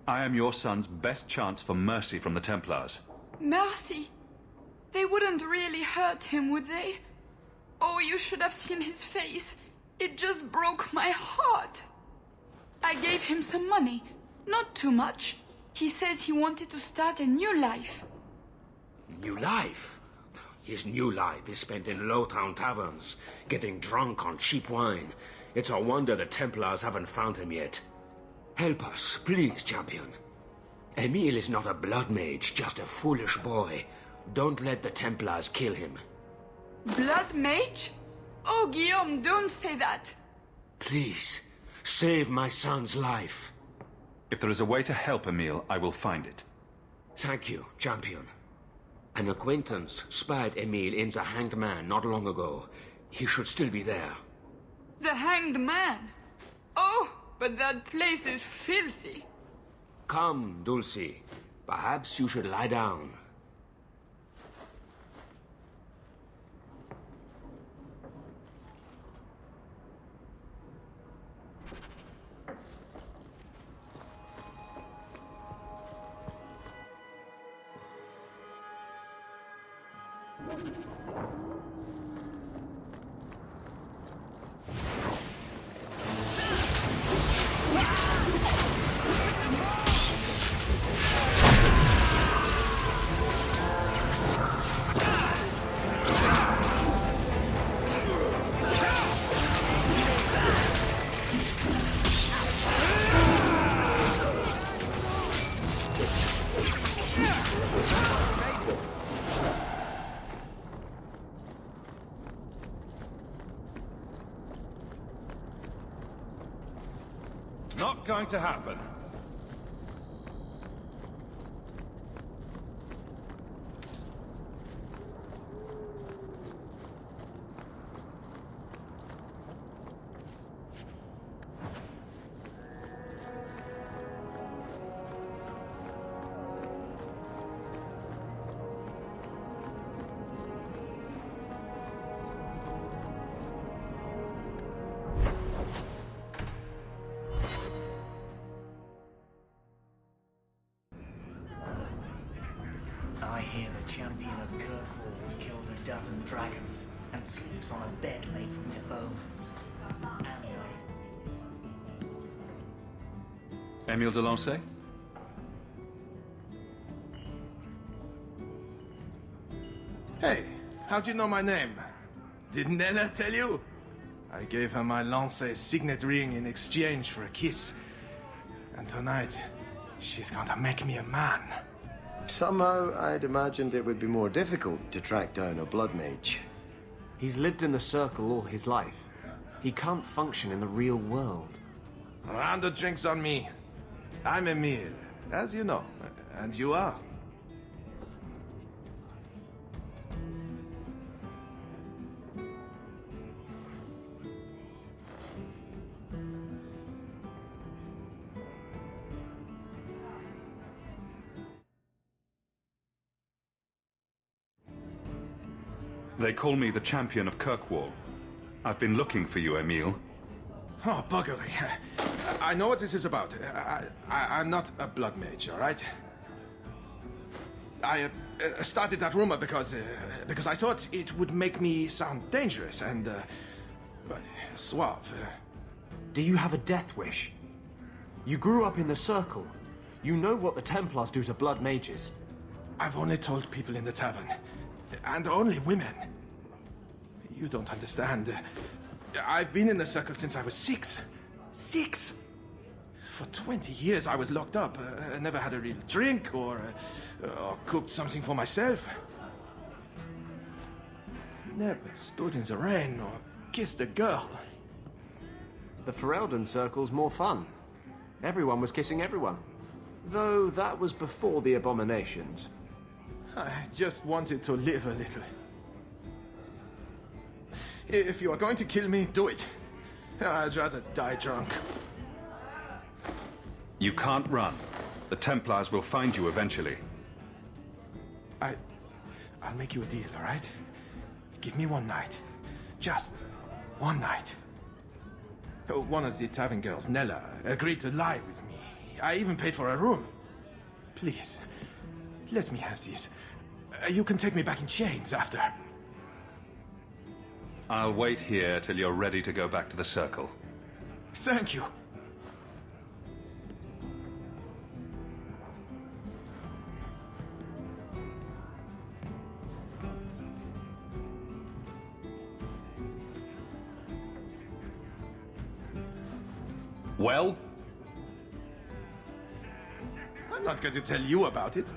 I am your son's best chance for mercy from the Templars. Mercy! They wouldn't really hurt him, would they? Oh, you should have seen his face. It just broke my heart. I gave him some money. Not too much. He said he wanted to start a new life. New life? His new life is spent in low-town taverns, getting drunk on cheap wine. It's a wonder the Templars haven't found him yet. Help us, please, champion. Emile is not a blood mage, just a foolish boy. Don't let the Templars kill him. Blood mage? Oh, Guillaume, don't say that. Please, save my son's life. If there is a way to help Emile, I will find it. Thank you, champion. An acquaintance spied Emile in the Hanged Man not long ago. He should still be there. The Hanged Man? Oh, but that place is filthy. Come, Dulcie. Perhaps you should lie down. Not going to happen. I hear the champion of Kirkwall's killed a dozen dragons and sleeps on a bed made from their bones. Emile de Lancey? Hey, how'd you know my name? Didn't Ella tell you? I gave her my Lancey signet ring in exchange for a kiss. And tonight, she's going to make me a man. Somehow, I'd imagined it would be more difficult to track down a blood mage. He's lived in the Circle all his life. He can't function in the real world. A round of drinks on me. I'm Emile, as you know. And you are. They call me the champion of Kirkwall. I've been looking for you, Emile. Oh, buggery. I know what this is about. I'm not a blood mage, all right? I started that rumor because I thought it would make me sound dangerous and well, suave. Do you have a death wish? You grew up in the Circle. You know what the Templars do to blood mages. I've only told people in the tavern, and only women. You don't understand. I've been in the Circle since I was 6. 6! For 20 years I was locked up. I never had a real drink or cooked something for myself. Never stood in the rain or kissed a girl. The Ferelden Circle's more fun. Everyone was kissing everyone. Though that was before the abominations. I just wanted to live a little. If you are going to kill me, do it. I'd rather die drunk. You can't run. The Templars will find you eventually. I'll make you a deal, all right? Give me one night. Just one night. One of the tavern girls, Nella, agreed to lie with me. I even paid for a room. Please, let me have this. You can take me back in chains after. I'll wait here till you're ready to go back to the Circle. Thank you. Well? I'm not going to tell you about it.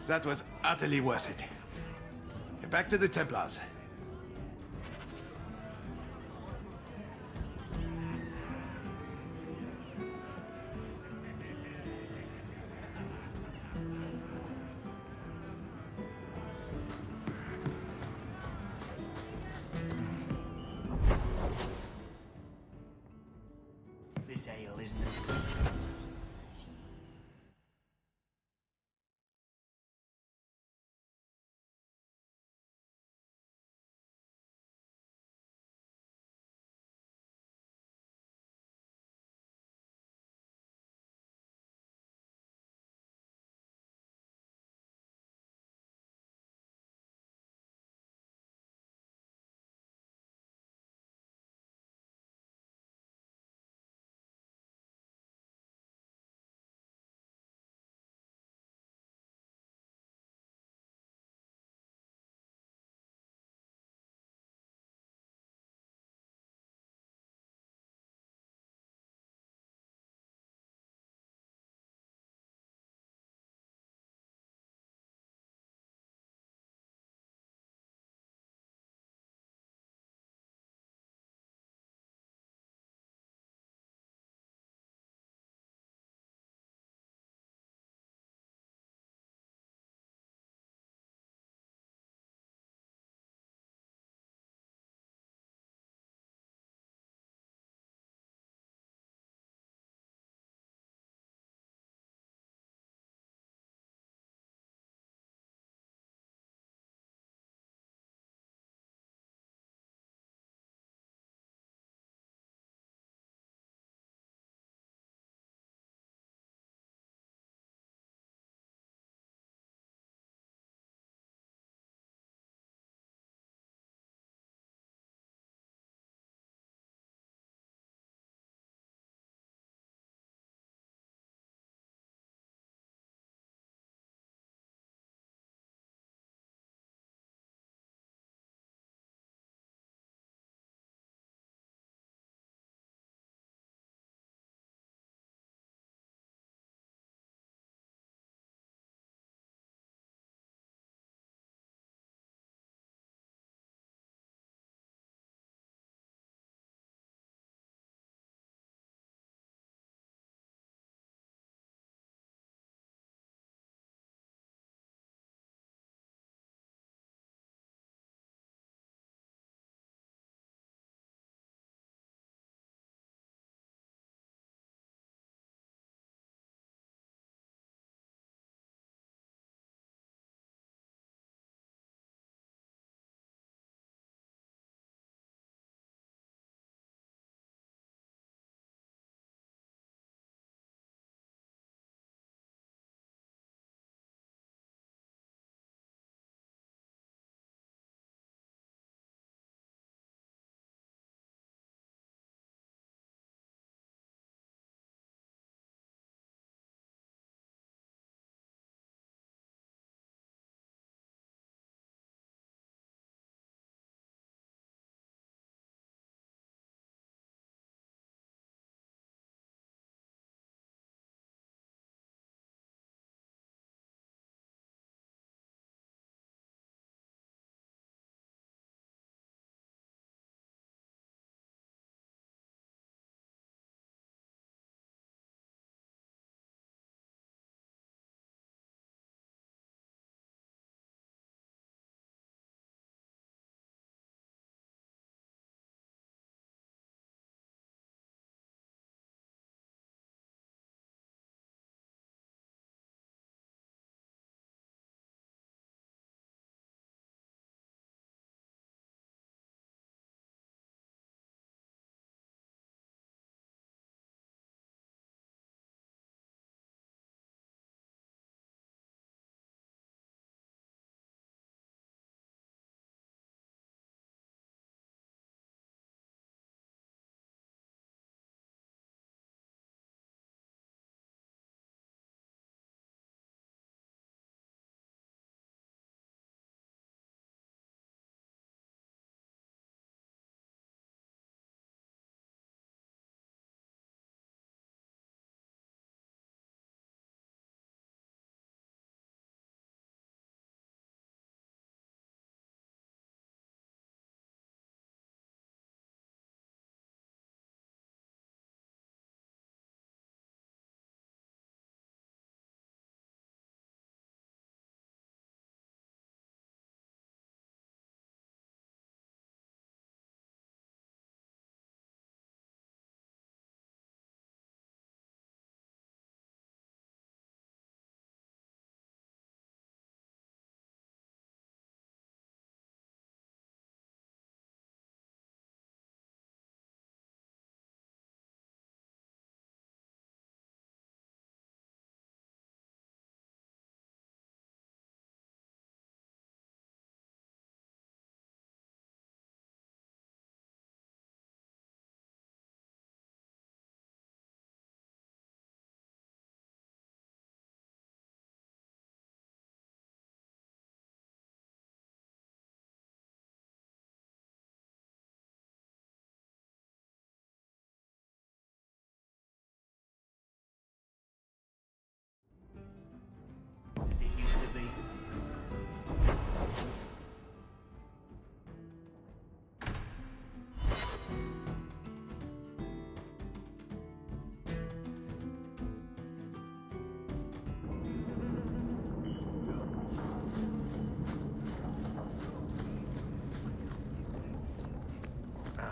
That was utterly worth it. Back to the Templars. This ale isn't as good.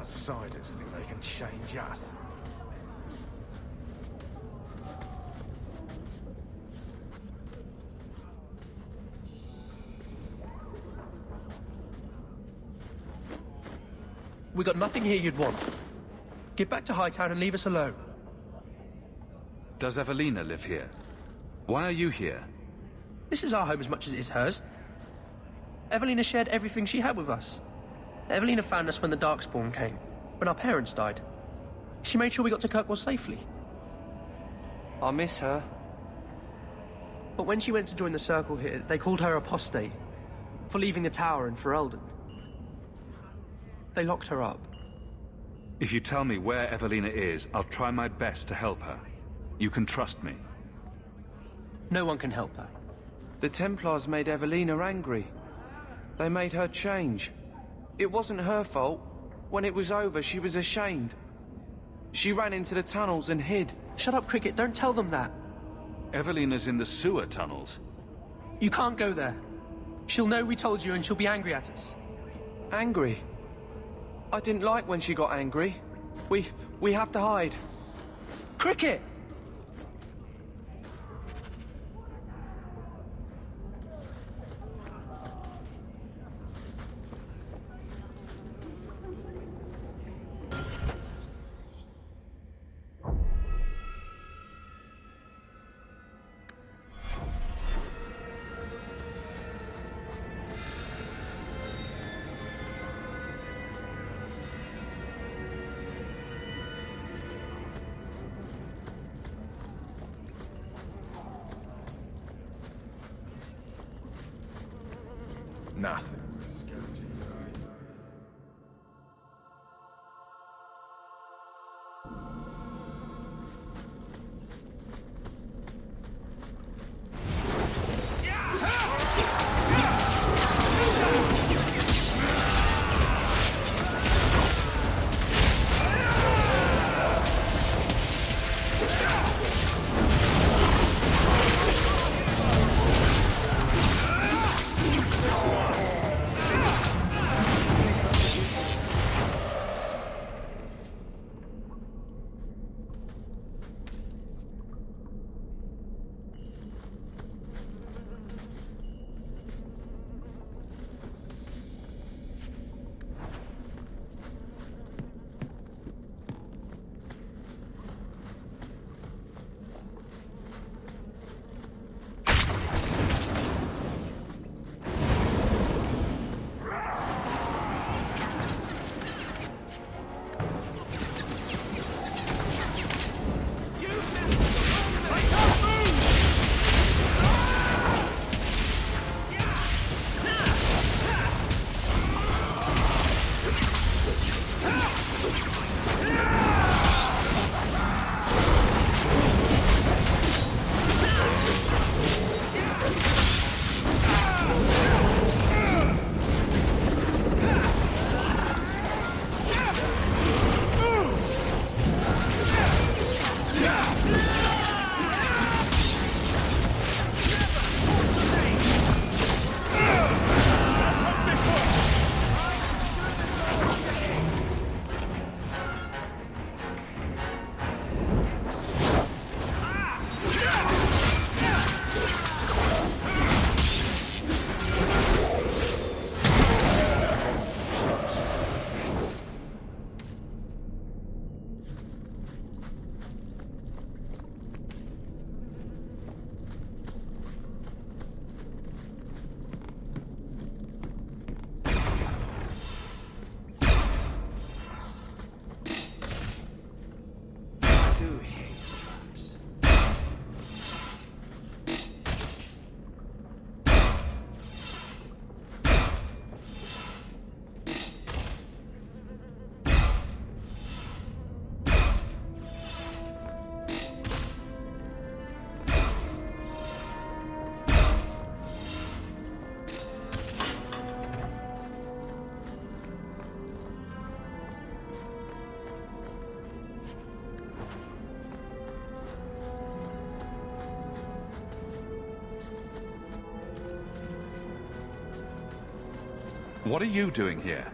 outsiders think they can change us. We got nothing here you'd want. Get back to Hightown and leave us alone. Does Evelina live here? Why are you here? This is our home as much as it is hers. Evelina shared everything she had with us. Evelina found us when the Darkspawn came, when our parents died. She made sure we got to Kirkwall safely. I miss her. But when she went to join the Circle here, they called her apostate for leaving the tower in Ferelden. They locked her up. If you tell me where Evelina is, I'll try my best to help her. You can trust me. No one can help her. The Templars made Evelina angry. They made her change. It wasn't her fault. When it was over, she was ashamed. She ran into the tunnels and hid. Shut up, Cricket. Don't tell them that. Evelina's in the sewer tunnels. You can't go there. She'll know we told you and she'll be angry at us. Angry? I didn't like when she got angry. We have to hide. Cricket! Nothing. What are you doing here?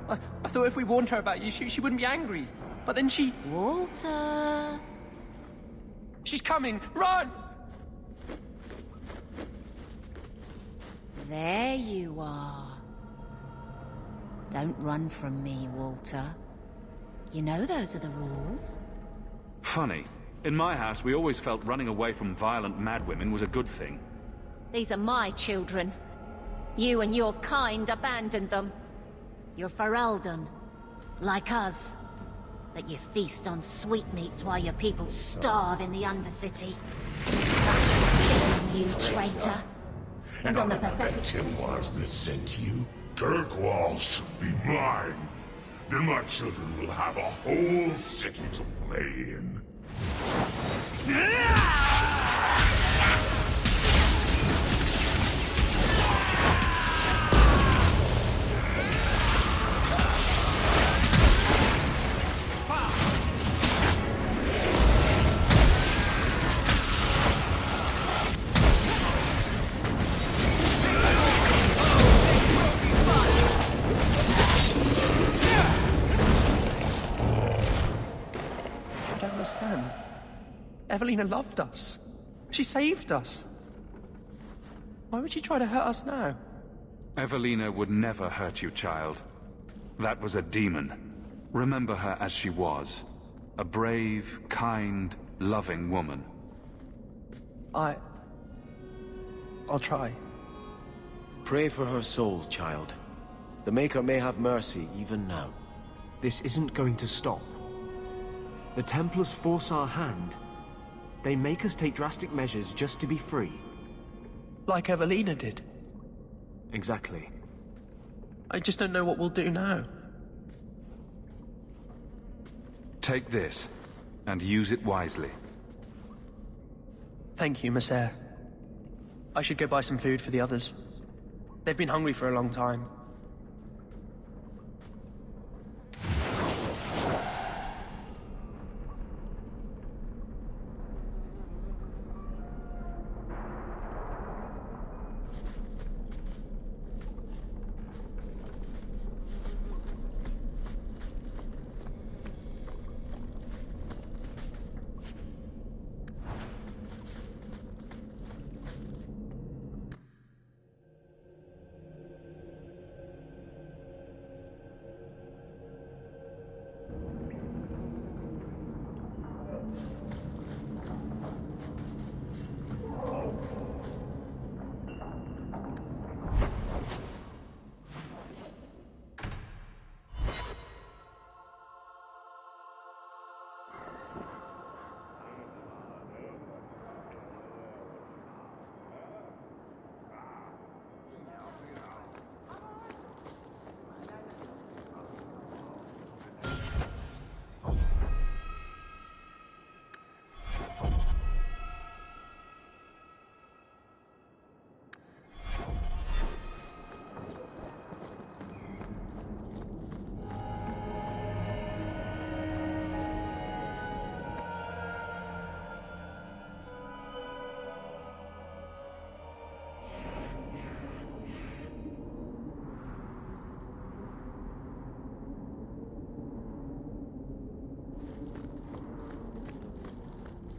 I thought if we warned her about you, she wouldn't be angry. But then she... Walter... She's coming! Run! There you are. Don't run from me, Walter. You know those are the rules. Funny. In my house, we always felt running away from violent madwomen was a good thing. These are my children. You and your kind abandoned them. You're Ferelden, like us. But you feast on sweetmeats while your people starve in the Undercity. That's spitting you, traitor. And on the pathetic Templars that sent you, Kirkwall should be mine. Then my children will have a whole city to play in. I don't understand. Evelina loved us. She saved us. Why would she try to hurt us now? Evelina would never hurt you, child. That was a demon. Remember her as she was. A brave, kind, loving woman. I'll try. Pray for her soul, child. The Maker may have mercy even now. This isn't going to stop. The Templars force our hand. They make us take drastic measures just to be free. Like Evelina did. Exactly. I just don't know what we'll do now. Take this, and use it wisely. Thank you, Messer. I should go buy some food for the others. They've been hungry for a long time.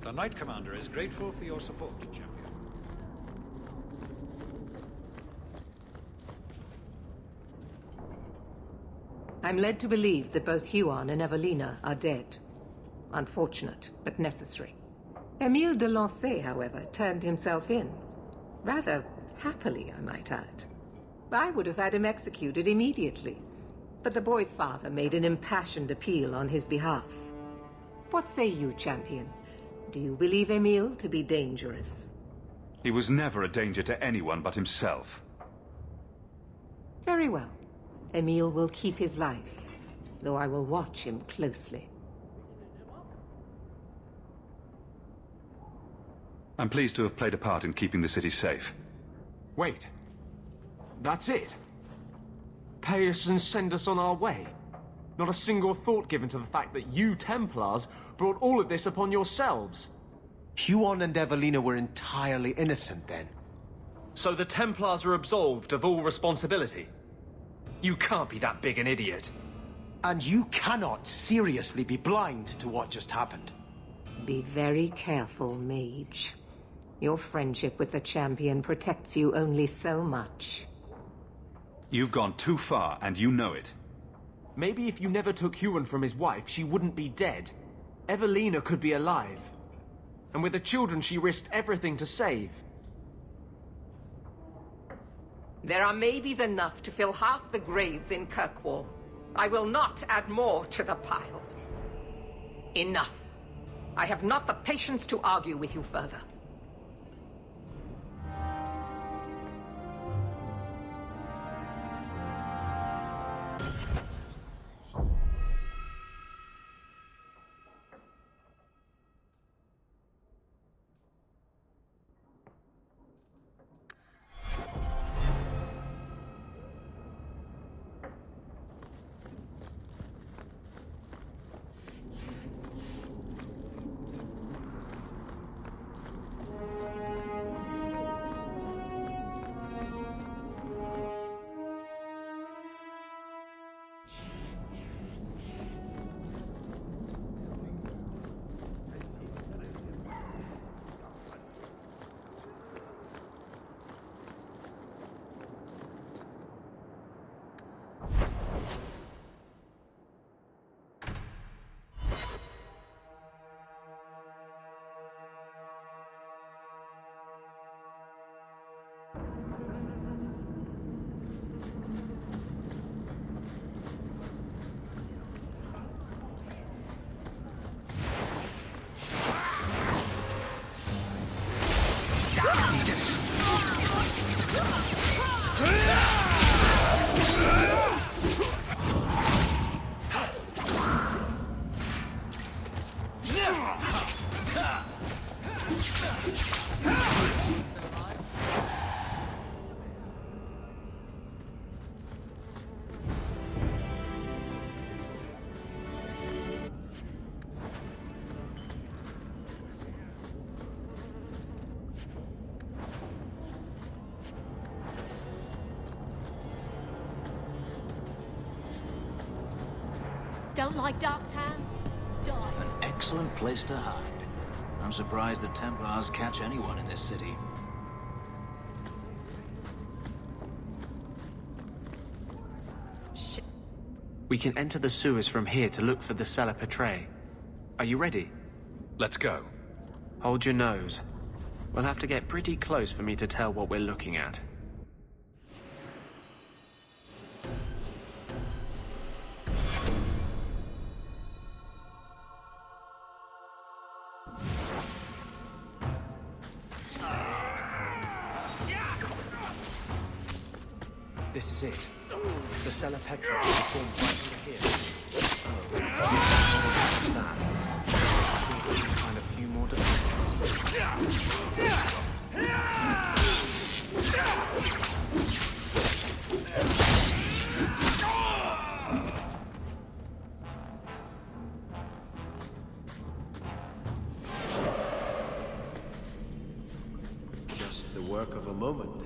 The Knight Commander is grateful for your support, champion. I'm led to believe that both Huon and Evelina are dead. Unfortunate, but necessary. Emile de Lancey, however, turned himself in. Rather happily, I might add. I would have had him executed immediately, but the boy's father made an impassioned appeal on his behalf. What say you, champion? Do you believe Emile to be dangerous? He was never a danger to anyone but himself. Very well. Emile will keep his life, though I will watch him closely. I'm pleased to have played a part in keeping the city safe. Wait. That's it? Pay us and send us on our way? Not a single thought given to the fact that you Templars brought all of this upon yourselves. Huon and Evelina were entirely innocent then. So the Templars are absolved of all responsibility? You can't be that big an idiot. And you cannot seriously be blind to what just happened. Be very careful, mage. Your friendship with the champion protects you only so much. You've gone too far, and you know it. Maybe if you never took Huon from his wife, she wouldn't be dead. Evelina could be alive. And with the children she risked everything to save. There are maybes enough to fill half the graves in Kirkwall. I will not add more to the pile. Enough. I have not the patience to argue with you further. Don't like Darktown? Die. An excellent place to hide. I'm surprised the Templars catch anyone in this city. We can enter the sewers from here to look for the Cellar Petre. Are you ready? Let's go. Hold your nose. We'll have to get pretty close for me to tell what we're looking at. This is it. The Cellar Petre is formed right over here. That. We can find a few more Just the work of a moment.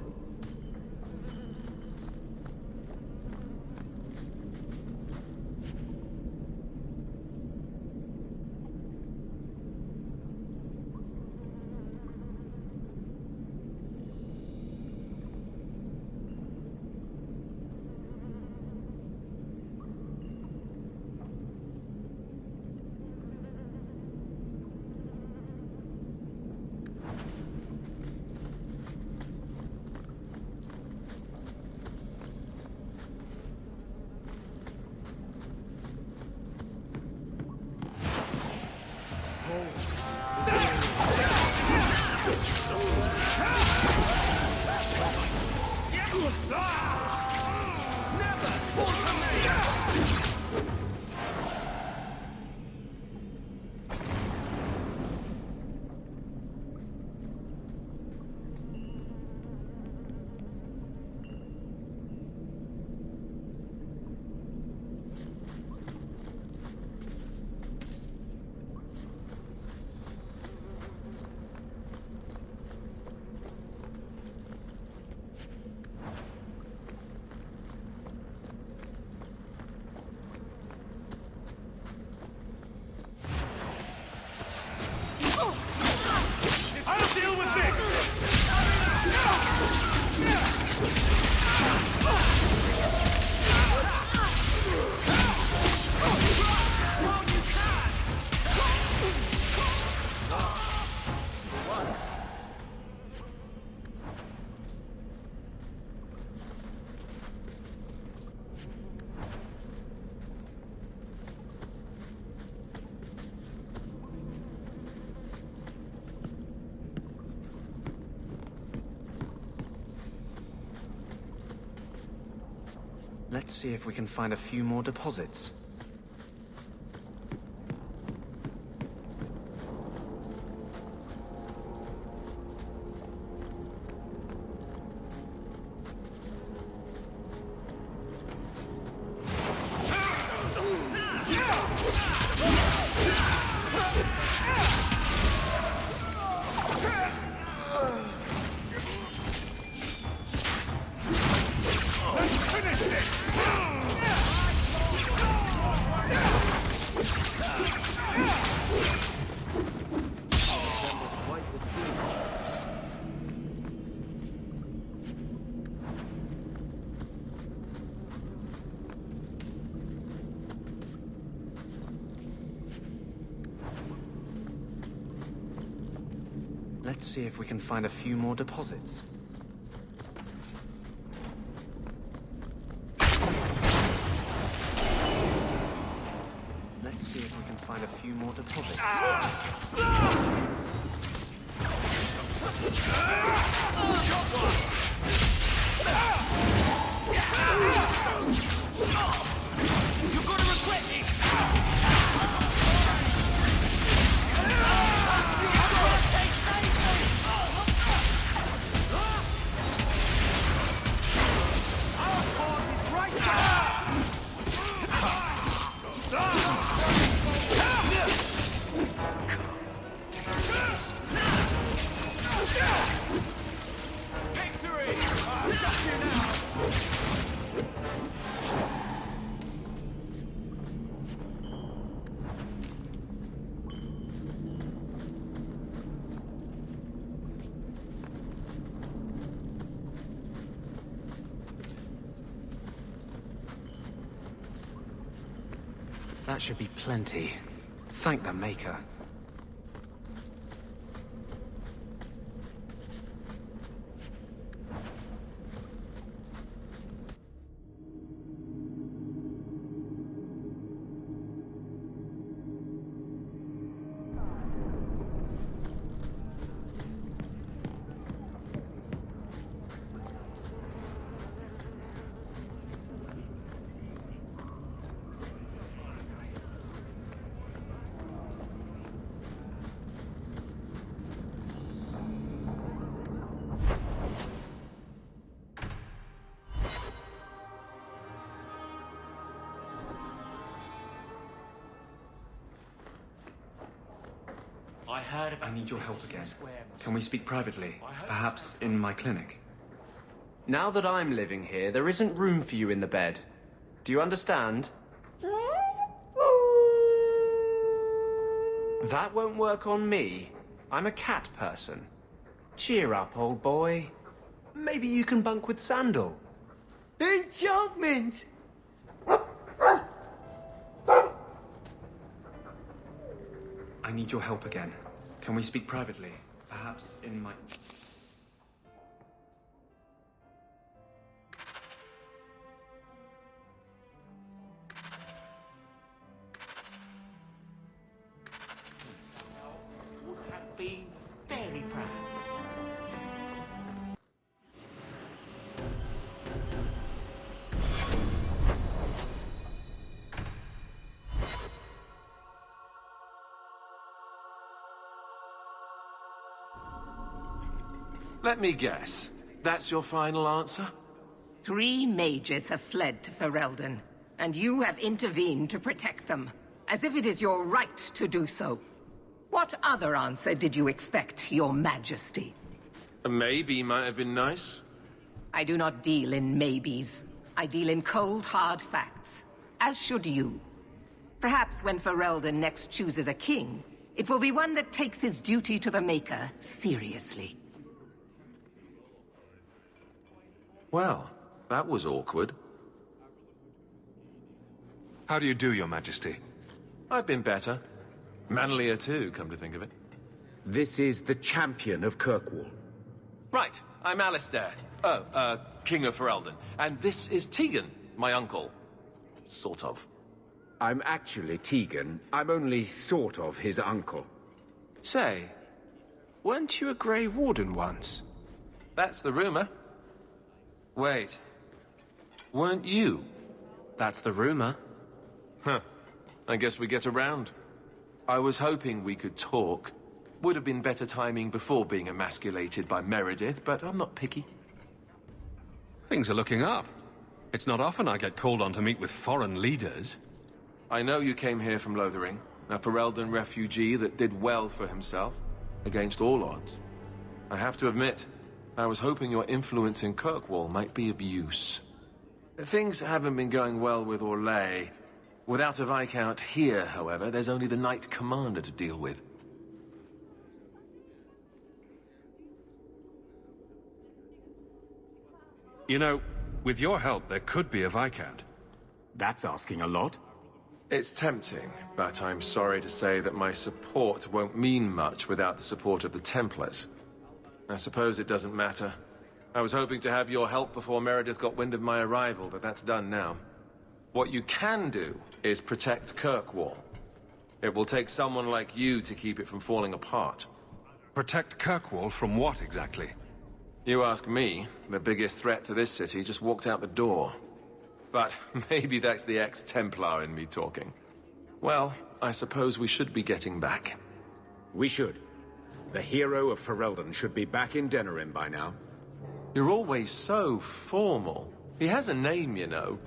Let's see if we can find a few more deposits. Let's see if we can find a few more deposits. Let's see if we can find a few more deposits. You're gonna regret it! That should be plenty. Thank the Maker. I need your help again. Can we speak privately? Perhaps in my clinic? Now that I'm living here, there isn't room for you in the bed. Do you understand? That won't work on me. I'm a cat person. Cheer up, old boy. Maybe you can bunk with Sandal. Enchantment! I need your help again. Can we speak privately? Perhaps in my... Would have been very proud. Let me guess. That's your final answer? 3 mages have fled to Ferelden, and you have intervened to protect them, as if it is your right to do so. What other answer did you expect, your majesty? A maybe might have been nice. I do not deal in maybes. I deal in cold, hard facts. As should you. Perhaps when Ferelden next chooses a king, it will be one that takes his duty to the Maker seriously. Well, that was awkward. How do you do, Your Majesty? I've been better. Manlier too, come to think of it. This is the champion of Kirkwall. Right, I'm Alistair. King of Ferelden. And this is Tegan, my uncle. Sort of. I'm actually Tegan. I'm only sort of his uncle. Say, weren't you a Grey Warden once? That's the rumor. Wait. Weren't you That's the rumor. Huh. I guess we get around. I was hoping we could talk. Would have been better timing before being emasculated by Meredith, but I'm not picky. Things are looking up. It's not often I get called on to meet with foreign leaders. I know you came here from Lothering, a Ferelden refugee that did well for himself, against all odds. I have to admit, I was hoping your influence in Kirkwall might be of use. Things haven't been going well with Orlais. Without a Viscount here, however, there's only the Knight Commander to deal with. You know, with your help, there could be a Viscount. That's asking a lot. It's tempting, but I'm sorry to say that my support won't mean much without the support of the Templars. I suppose it doesn't matter. I was hoping to have your help before Meredith got wind of my arrival, but that's done now. What you can do is protect Kirkwall. It will take someone like you to keep it from falling apart. Protect Kirkwall from what exactly? You ask me, the biggest threat to this city just walked out the door. But maybe that's the ex-Templar in me talking. Well, I suppose we should be getting back. We should. The hero of Ferelden should be back in Denerim by now. You're always so formal. He has a name, you know.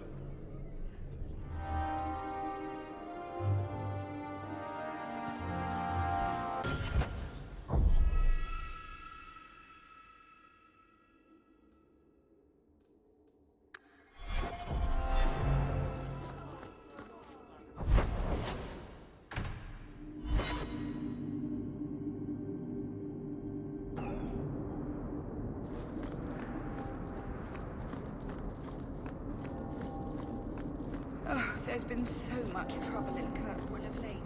Oh, there's been so much trouble in Kirkwall of late.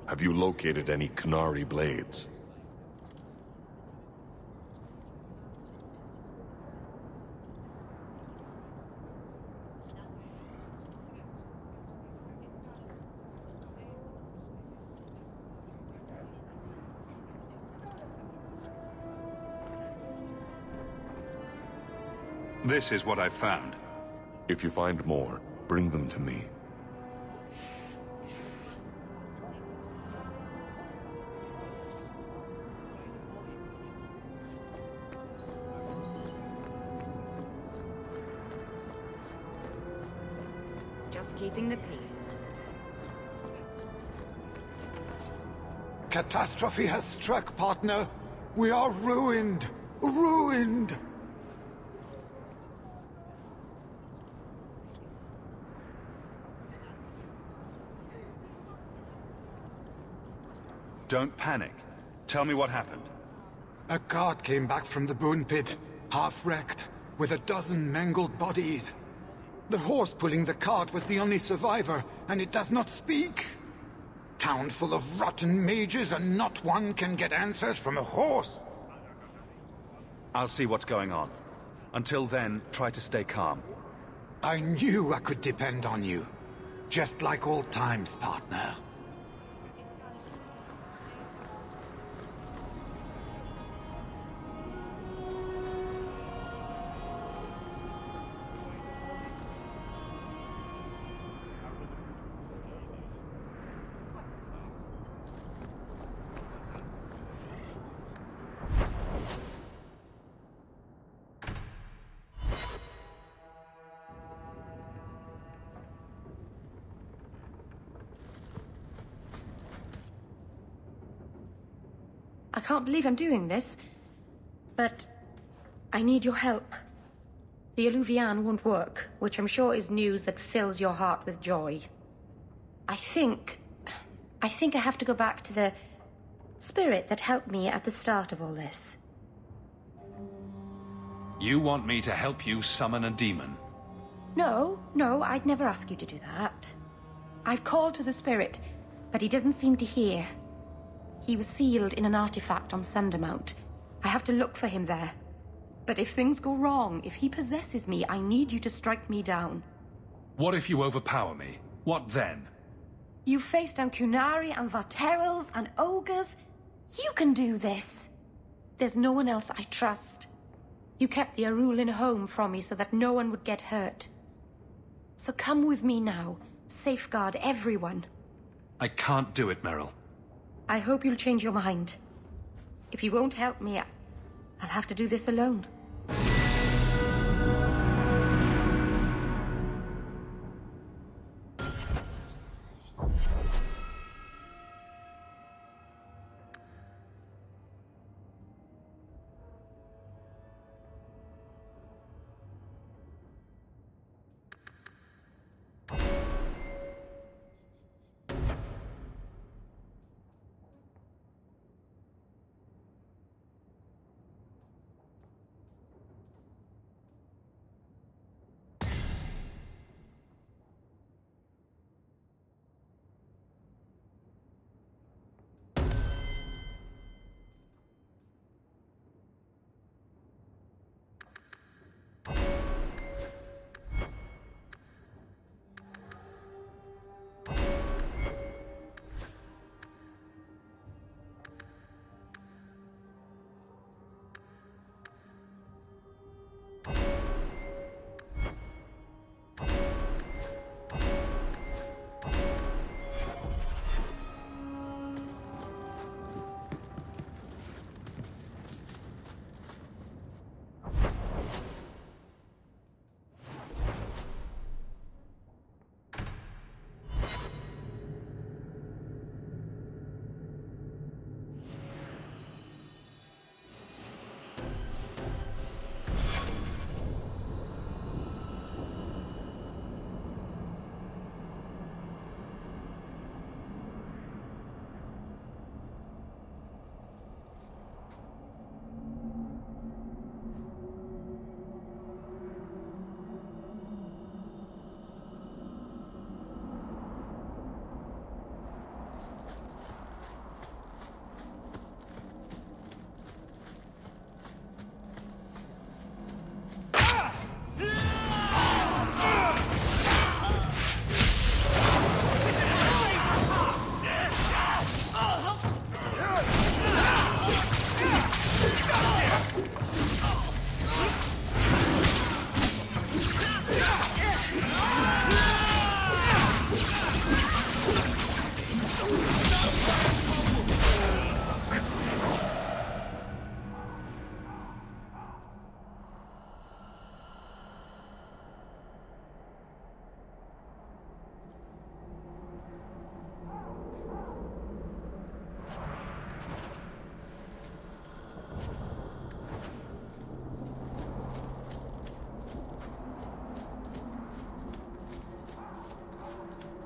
Have you located any Canary blades? This is what I've found. If you find more, bring them to me. Just keeping the peace. Catastrophe has struck, partner. We are ruined. Ruined! Don't panic. Tell me what happened. A cart came back from the bone pit, half-wrecked, with a dozen mangled bodies. The horse pulling the cart was the only survivor, and it does not speak. Town full of rotten mages, and not one can get answers from a horse. I'll see what's going on. Until then, try to stay calm. I knew I could depend on you. Just like old times, partner. I can't believe I'm doing this, but I need your help. The Alluvian won't work, which I'm sure is news that fills your heart with joy. I think I have to go back to the spirit that helped me at the start of all this. You want me to help you summon a demon? No, I'd never ask you to do that. I've called to the spirit, but but he doesn't seem to hear. He was sealed in an artifact on Sundermount. I have to look for him there. But if things go wrong, if he possesses me, I need you to strike me down. What if you overpower me? What then? You faced down Kunari and Varterals and ogres. You can do this. There's no one else I trust. You kept the Arulin home from me so that no one would get hurt. So come with me now. Safeguard everyone. I can't do it, Meryl. I hope you'll change your mind. If you won't help me, I'll have to do this alone.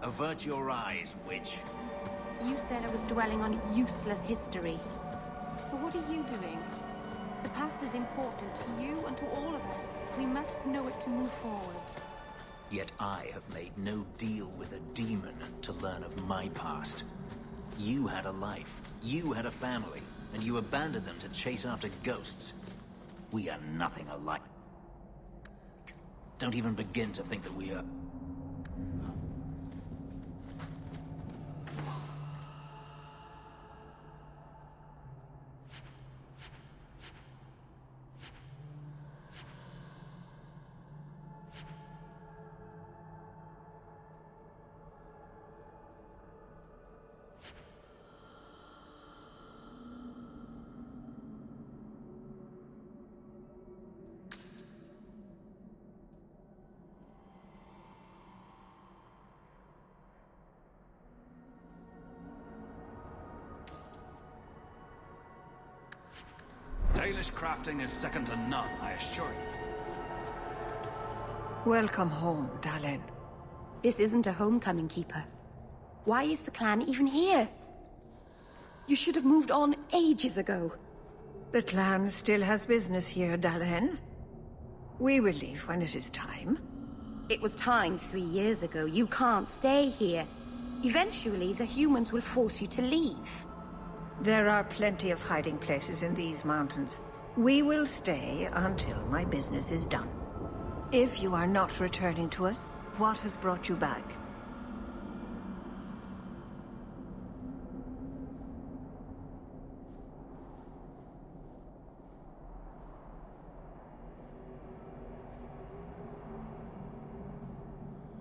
Avert your eyes, witch. You said I was dwelling on useless history. But what are you doing? The past is important to you and to all of us. We must know it to move forward. Yet I have made no deal with a demon to learn of my past. You had a life, you had a family, and you abandoned them to chase after ghosts. We are nothing alike. Don't even begin to think that we are... Dalish crafting is second to none, I assure you. Welcome home, Dalen. This isn't a homecoming, Keeper. Why is the clan even here? You should have moved on ages ago. The clan still has business here, Dalen. We will leave when it is time. It was time 3 years ago. You can't stay here. Eventually, the humans will force you to leave. There are plenty of hiding places in these mountains. We will stay until my business is done. If you are not returning to us, what has brought you back?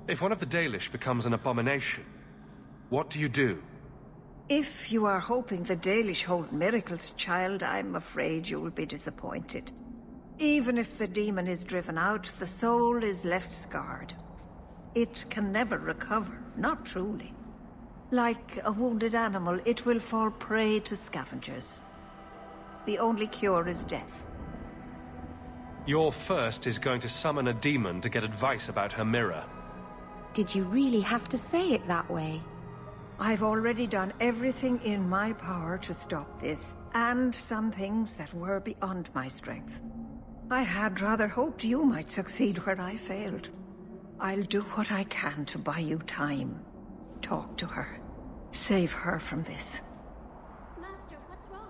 If one of the Dalish becomes an abomination, what do you do? If you are hoping the Dalish hold miracles, child, I'm afraid you will be disappointed. Even if the demon is driven out, the soul is left scarred. It can never recover, not truly. Like a wounded animal, it will fall prey to scavengers. The only cure is death. Your first is going to summon a demon to get advice about her mirror. Did you really have to say it that way? I've already done everything in my power to stop this, and some things that were beyond my strength. I had rather hoped you might succeed where I failed. I'll do what I can to buy you time. Talk to her. Save her from this. Master, what's wrong?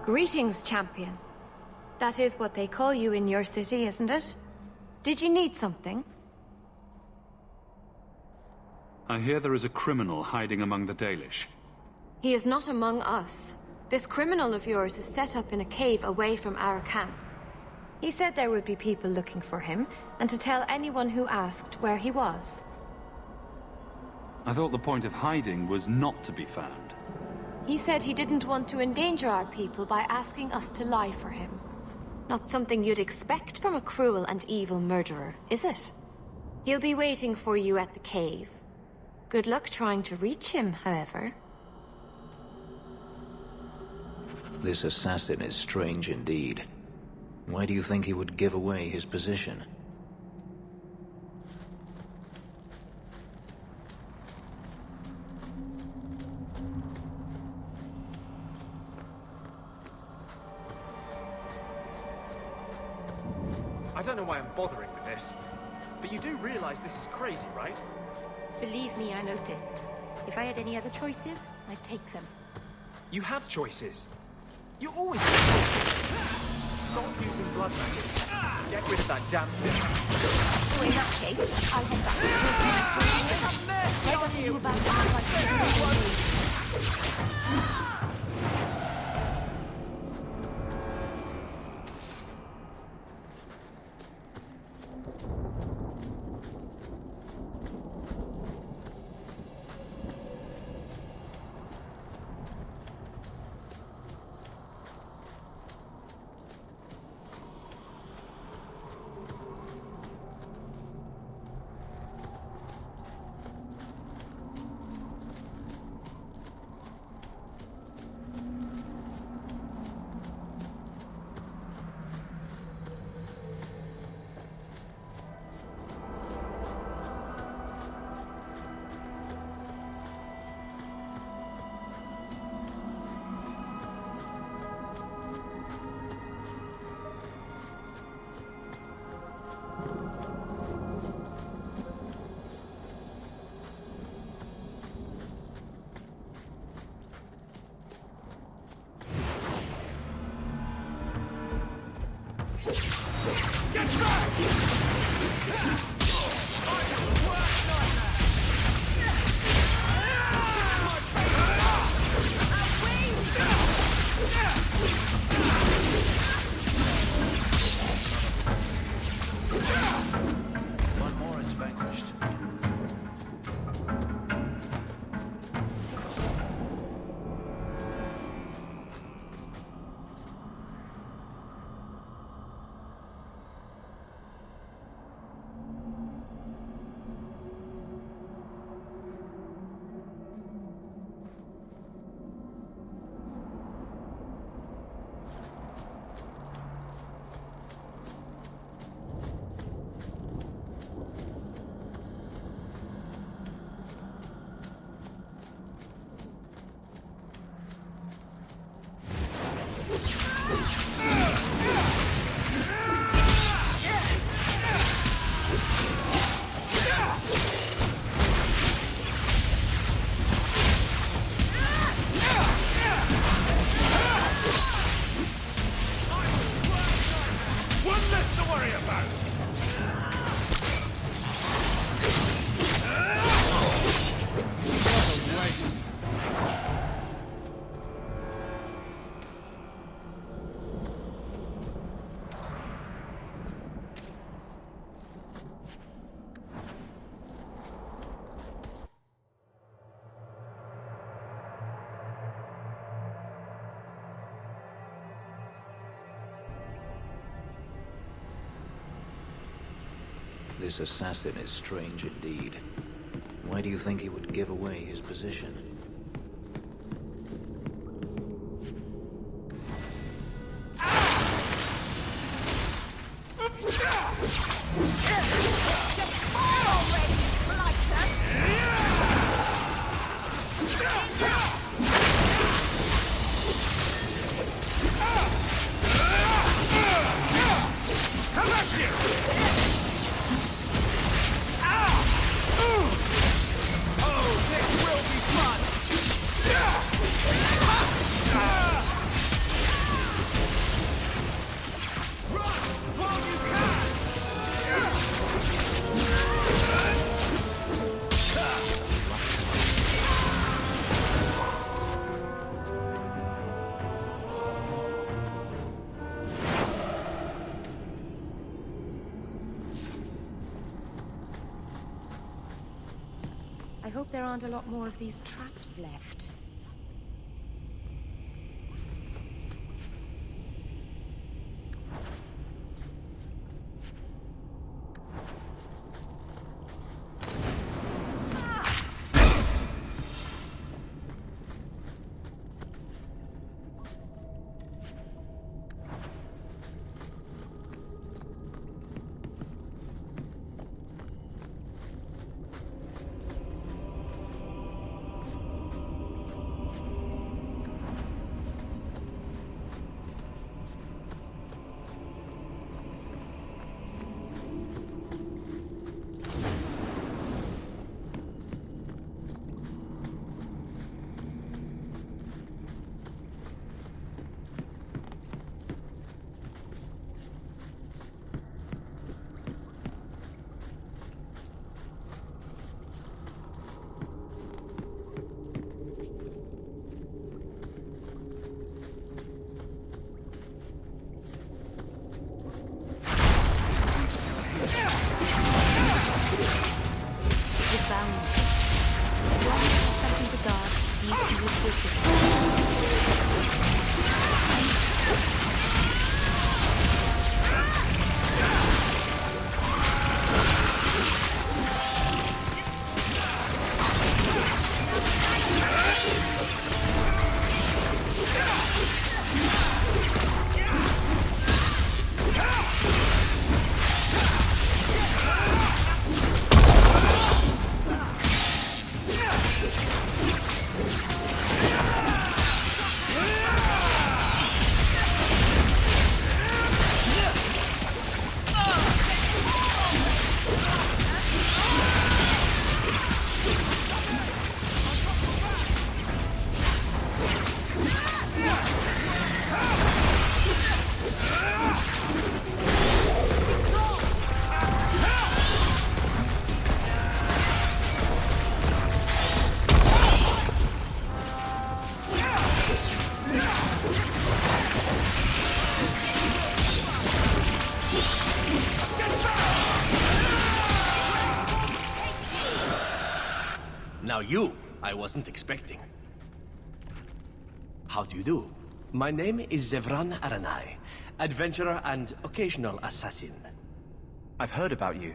Greetings, champion. That is what they call you in your city, isn't it? Did you need something? I hear there is a criminal hiding among the Dalish. He is not among us. This criminal of yours is set up in a cave away from our camp. He said there would be people looking for him, and to tell anyone who asked where he was. I thought the point of hiding was not to be found. He said he didn't want to endanger our people by asking us to lie for him. Not something you'd expect from a cruel and evil murderer, is it? He'll be waiting for you at the cave. Good luck trying to reach him, however. This assassin is strange indeed. Why do you think he would give away his position? I don't know why I'm bothering with this, but you do realize this is crazy, right? Believe me, I noticed. If I had any other choices, I'd take them. You have choices. You always have choices. Stop using blood magic. Get rid of that damn thing. So in that case, I'll head back. Why don't you back This assassin is strange indeed. Why do you think he would give away his position? I hope there aren't a lot more of these traps left. Now you, I wasn't expecting. How do you do? My name is Zevran Aranai, adventurer and occasional assassin. I've heard about you.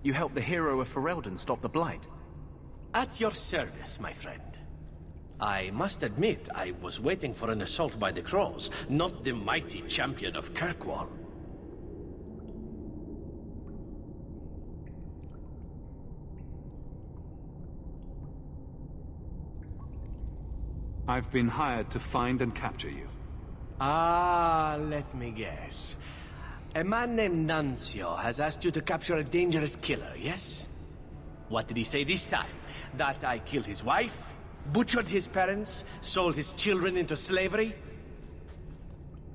You helped the hero of Ferelden stop the Blight. At your service, my friend. I must admit, I was waiting for an assault by the Crows, not the mighty champion of Kirkwall. I've been hired to find and capture you. Ah, let me guess. A man named Nuncio has asked you to capture a dangerous killer, yes? What did he say this time? That I killed his wife? Butchered his parents? Sold his children into slavery?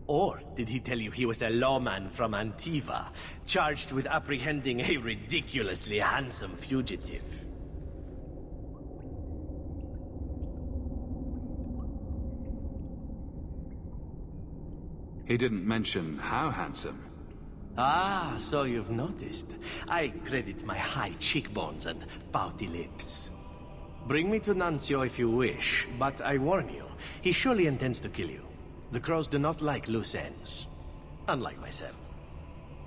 Or did he tell you he was a lawman from Antiva, charged with apprehending a ridiculously handsome fugitive? He didn't mention how handsome. Ah, so you've noticed. I credit my high cheekbones and pouty lips. Bring me to Nuncio if you wish, but I warn you, he surely intends to kill you. The Crows do not like loose ends. Unlike myself.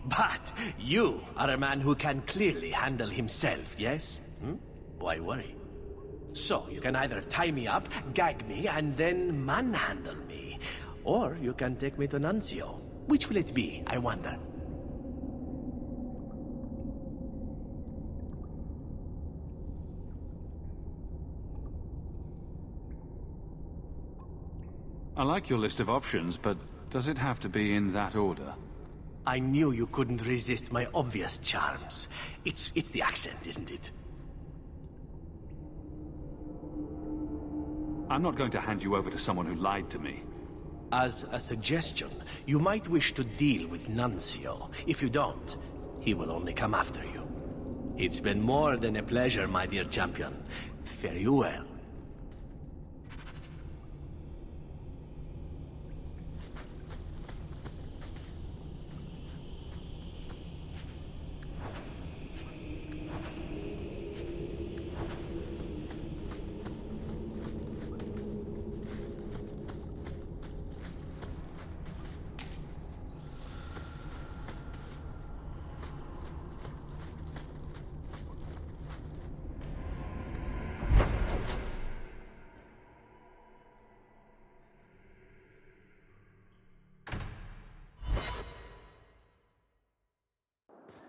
But you are a man who can clearly handle himself, yes? Why worry? So, you can either tie me up, gag me, and then manhandle me. Or you can take me to Nuncio. Which will it be, I wonder? I like your list of options, but does it have to be in that order? I knew you couldn't resist my obvious charms. It's the accent, isn't it? I'm not going to hand you over to someone who lied to me. As a suggestion, you might wish to deal with Nuncio. If you don't, he will only come after you. It's been more than a pleasure, my dear champion. Fare you well.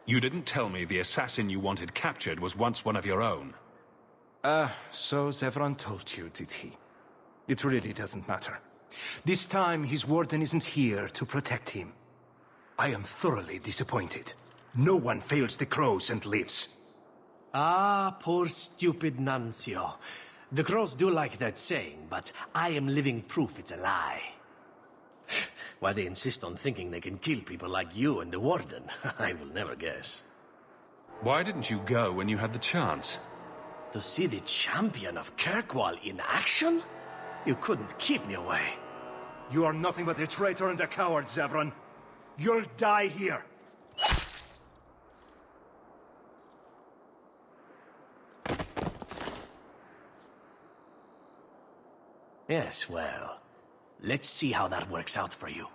You didn't tell me the assassin you wanted captured was once one of your own. So Zevran told you, did he? It really doesn't matter. This time, his warden isn't here to protect him. I am thoroughly disappointed. No one fails the crows and lives. Ah, poor stupid Nuncio. The crows do like that saying, but I am living proof it's a lie. Why they insist on thinking they can kill people like you and the warden, I will never guess. Why didn't you go when you had the chance? To see the champion of Kirkwall in action? You couldn't keep me away. You are nothing but a traitor and a coward, Zevran. You'll die here. Yes, well, let's see how that works out for you.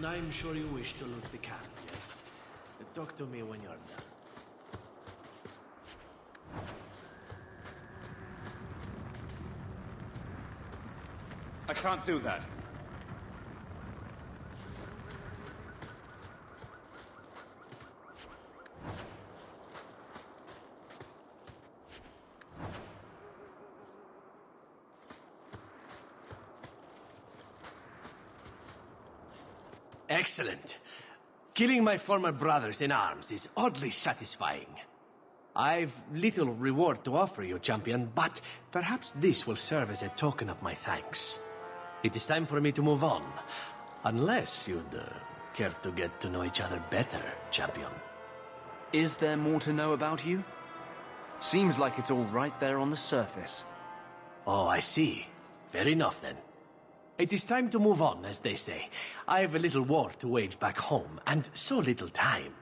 I'm sure you wish to loot the camp, yes? Talk to me when you're done. I can't do that. Excellent. Killing my former brothers in arms is oddly satisfying. I've little reward to offer you, champion, but perhaps this will serve as a token of my thanks. It is time for me to move on. Unless you'd care to get to know each other better, champion. Is there more to know about you? Seems like it's all right there on the surface. Oh, I see. Fair enough, then. It is time to move on, as they say. I have a little war to wage back home, and so little time.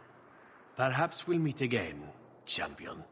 Perhaps we'll meet again, champion.